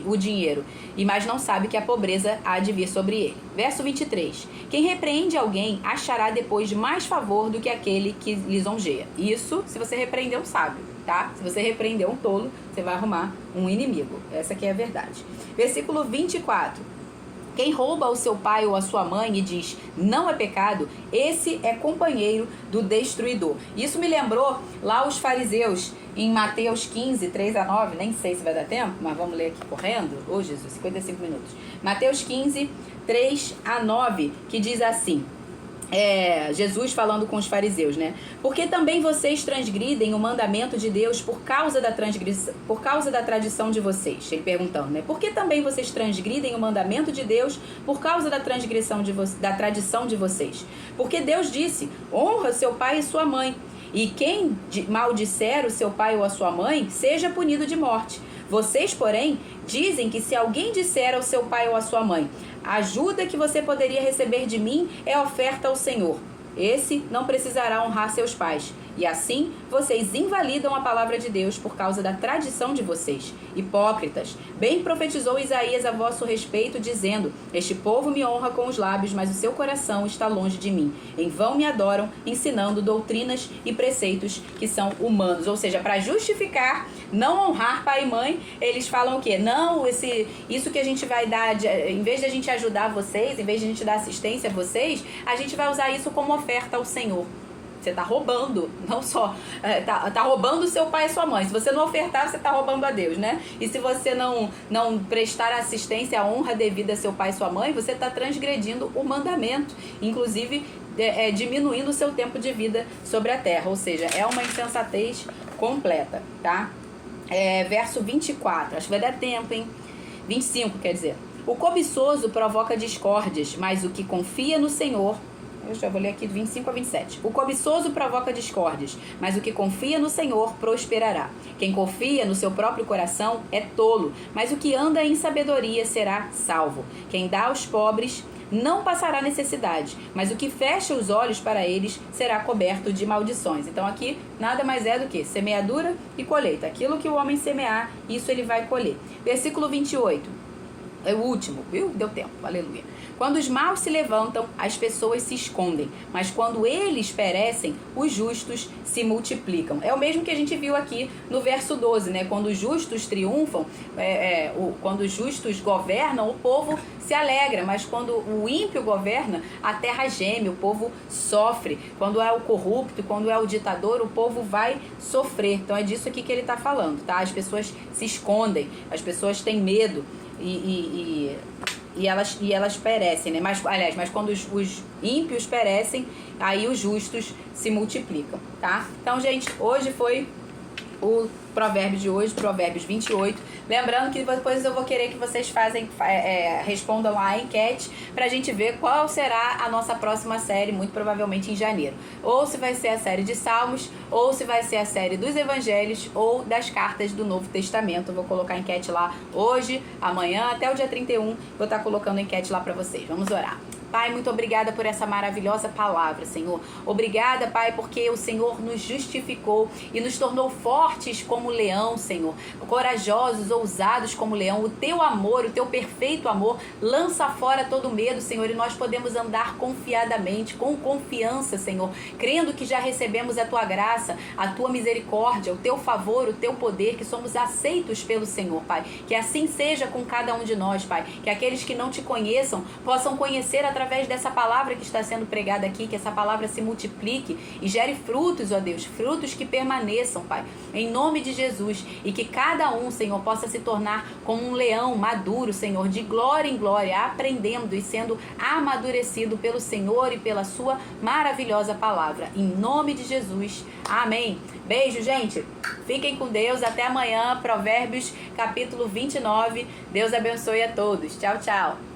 A: o dinheiro, mas não sabe que a pobreza há de vir sobre ele. Verso 23. Quem repreende alguém achará depois mais favor do que aquele que lisonjeia. Isso se você repreender um sábio, tá? Se você repreender um tolo, você vai arrumar um inimigo. Essa aqui é a verdade. Versículo 24. Quem rouba o seu pai ou a sua mãe e diz não é pecado, esse é companheiro do destruidor. Isso me lembrou lá os fariseus em Mateus 15, 3 a 9, nem sei se vai dar tempo, mas vamos ler aqui correndo. Ô Jesus, 55 minutos. Mateus 15, 3 a 9, que diz assim... Jesus falando com os fariseus, né? Porque também vocês transgridem o mandamento de Deus por causa da tradição de vocês. Ele perguntando, né? Por que também vocês transgridem o mandamento de Deus por causa da tradição de vocês? Porque Deus disse: honra seu pai e sua mãe, e quem maldisser o seu pai ou a sua mãe, seja punido de morte. Vocês, porém, dizem que se alguém disser ao seu pai ou à sua mãe: a ajuda que você poderia receber de mim é oferta ao Senhor, esse não precisará honrar seus pais. E assim, vocês invalidam a palavra de Deus por causa da tradição de vocês. Hipócritas, bem profetizou Isaías a vosso respeito, dizendo: este povo me honra com os lábios, mas o seu coração está longe de mim. Em vão me adoram, ensinando doutrinas e preceitos que são humanos. Ou seja, para justificar não honrar pai e mãe, eles falam o quê? Não, isso que a gente vai dar, em vez de a gente ajudar vocês, em vez de a gente dar assistência a vocês, a gente vai usar isso como oferta ao Senhor. Você está roubando, não só, tá roubando seu pai e sua mãe. Se você não ofertar, você está roubando a Deus, né? E se você não prestar assistência, a honra devida a seu pai e sua mãe, você está transgredindo o mandamento, inclusive diminuindo o seu tempo de vida sobre a terra. Ou seja, é uma insensatez completa, tá? Verso 24, acho que vai dar tempo, hein? 25, quer dizer. O cobiçoso provoca discórdias, mas o que confia no Senhor... Eu já vou ler aqui 25 a 27. O cobiçoso provoca discórdias, mas o que confia no Senhor prosperará. Quem confia no seu próprio coração é tolo, mas o que anda em sabedoria será salvo. Quem dá aos pobres não passará necessidade, mas o que fecha os olhos para eles será coberto de maldições. Então aqui nada mais é do que semeadura e colheita. Aquilo que o homem semear, isso ele vai colher. Versículo 28. É o último, viu? Deu tempo, aleluia. Quando os maus se levantam, as pessoas se escondem, mas quando eles perecem, os justos se multiplicam. É o mesmo que a gente viu aqui no verso 12, né? Quando os justos triunfam, quando os justos governam, o povo se alegra, mas quando o ímpio governa, a terra geme, o povo sofre. Quando é o corrupto, quando é o ditador, o povo vai sofrer. Então é disso aqui que ele está falando, tá? As pessoas se escondem, as pessoas têm medo e elas perecem, né? Mas quando os ímpios perecem, aí os justos se multiplicam, tá? Então, gente, hoje foi o provérbio de hoje, Provérbios 28. Lembrando que depois eu vou querer que vocês respondam lá a enquete pra gente ver qual será a nossa próxima série, muito provavelmente em janeiro. Ou se vai ser a série de Salmos, ou se vai ser a série dos Evangelhos ou das cartas do Novo Testamento. Eu vou colocar a enquete lá hoje, amanhã, até o dia 31, vou estar colocando a enquete lá pra vocês. Vamos orar. Pai, muito obrigada por essa maravilhosa palavra, Senhor. Obrigada, Pai, porque o Senhor nos justificou e nos tornou fortes como leão, Senhor. Corajosos, ousados como leão. O teu amor, o teu perfeito amor, lança fora todo medo, Senhor. E nós podemos andar confiadamente, com confiança, Senhor. Crendo que já recebemos a tua graça, a tua misericórdia, o teu favor, o teu poder, que somos aceitos pelo Senhor, Pai. Que assim seja com cada um de nós, Pai. Que aqueles que não te conheçam possam conhecer através dessa palavra que está sendo pregada aqui, que essa palavra se multiplique e gere frutos, ó Deus, frutos que permaneçam, Pai, em nome de Jesus, e que cada um, Senhor, possa se tornar como um leão maduro, Senhor, de glória em glória, aprendendo e sendo amadurecido pelo Senhor e pela sua maravilhosa palavra, em nome de Jesus, amém. Beijo, gente, fiquem com Deus, até amanhã. Provérbios capítulo 29, Deus abençoe a todos, tchau, tchau.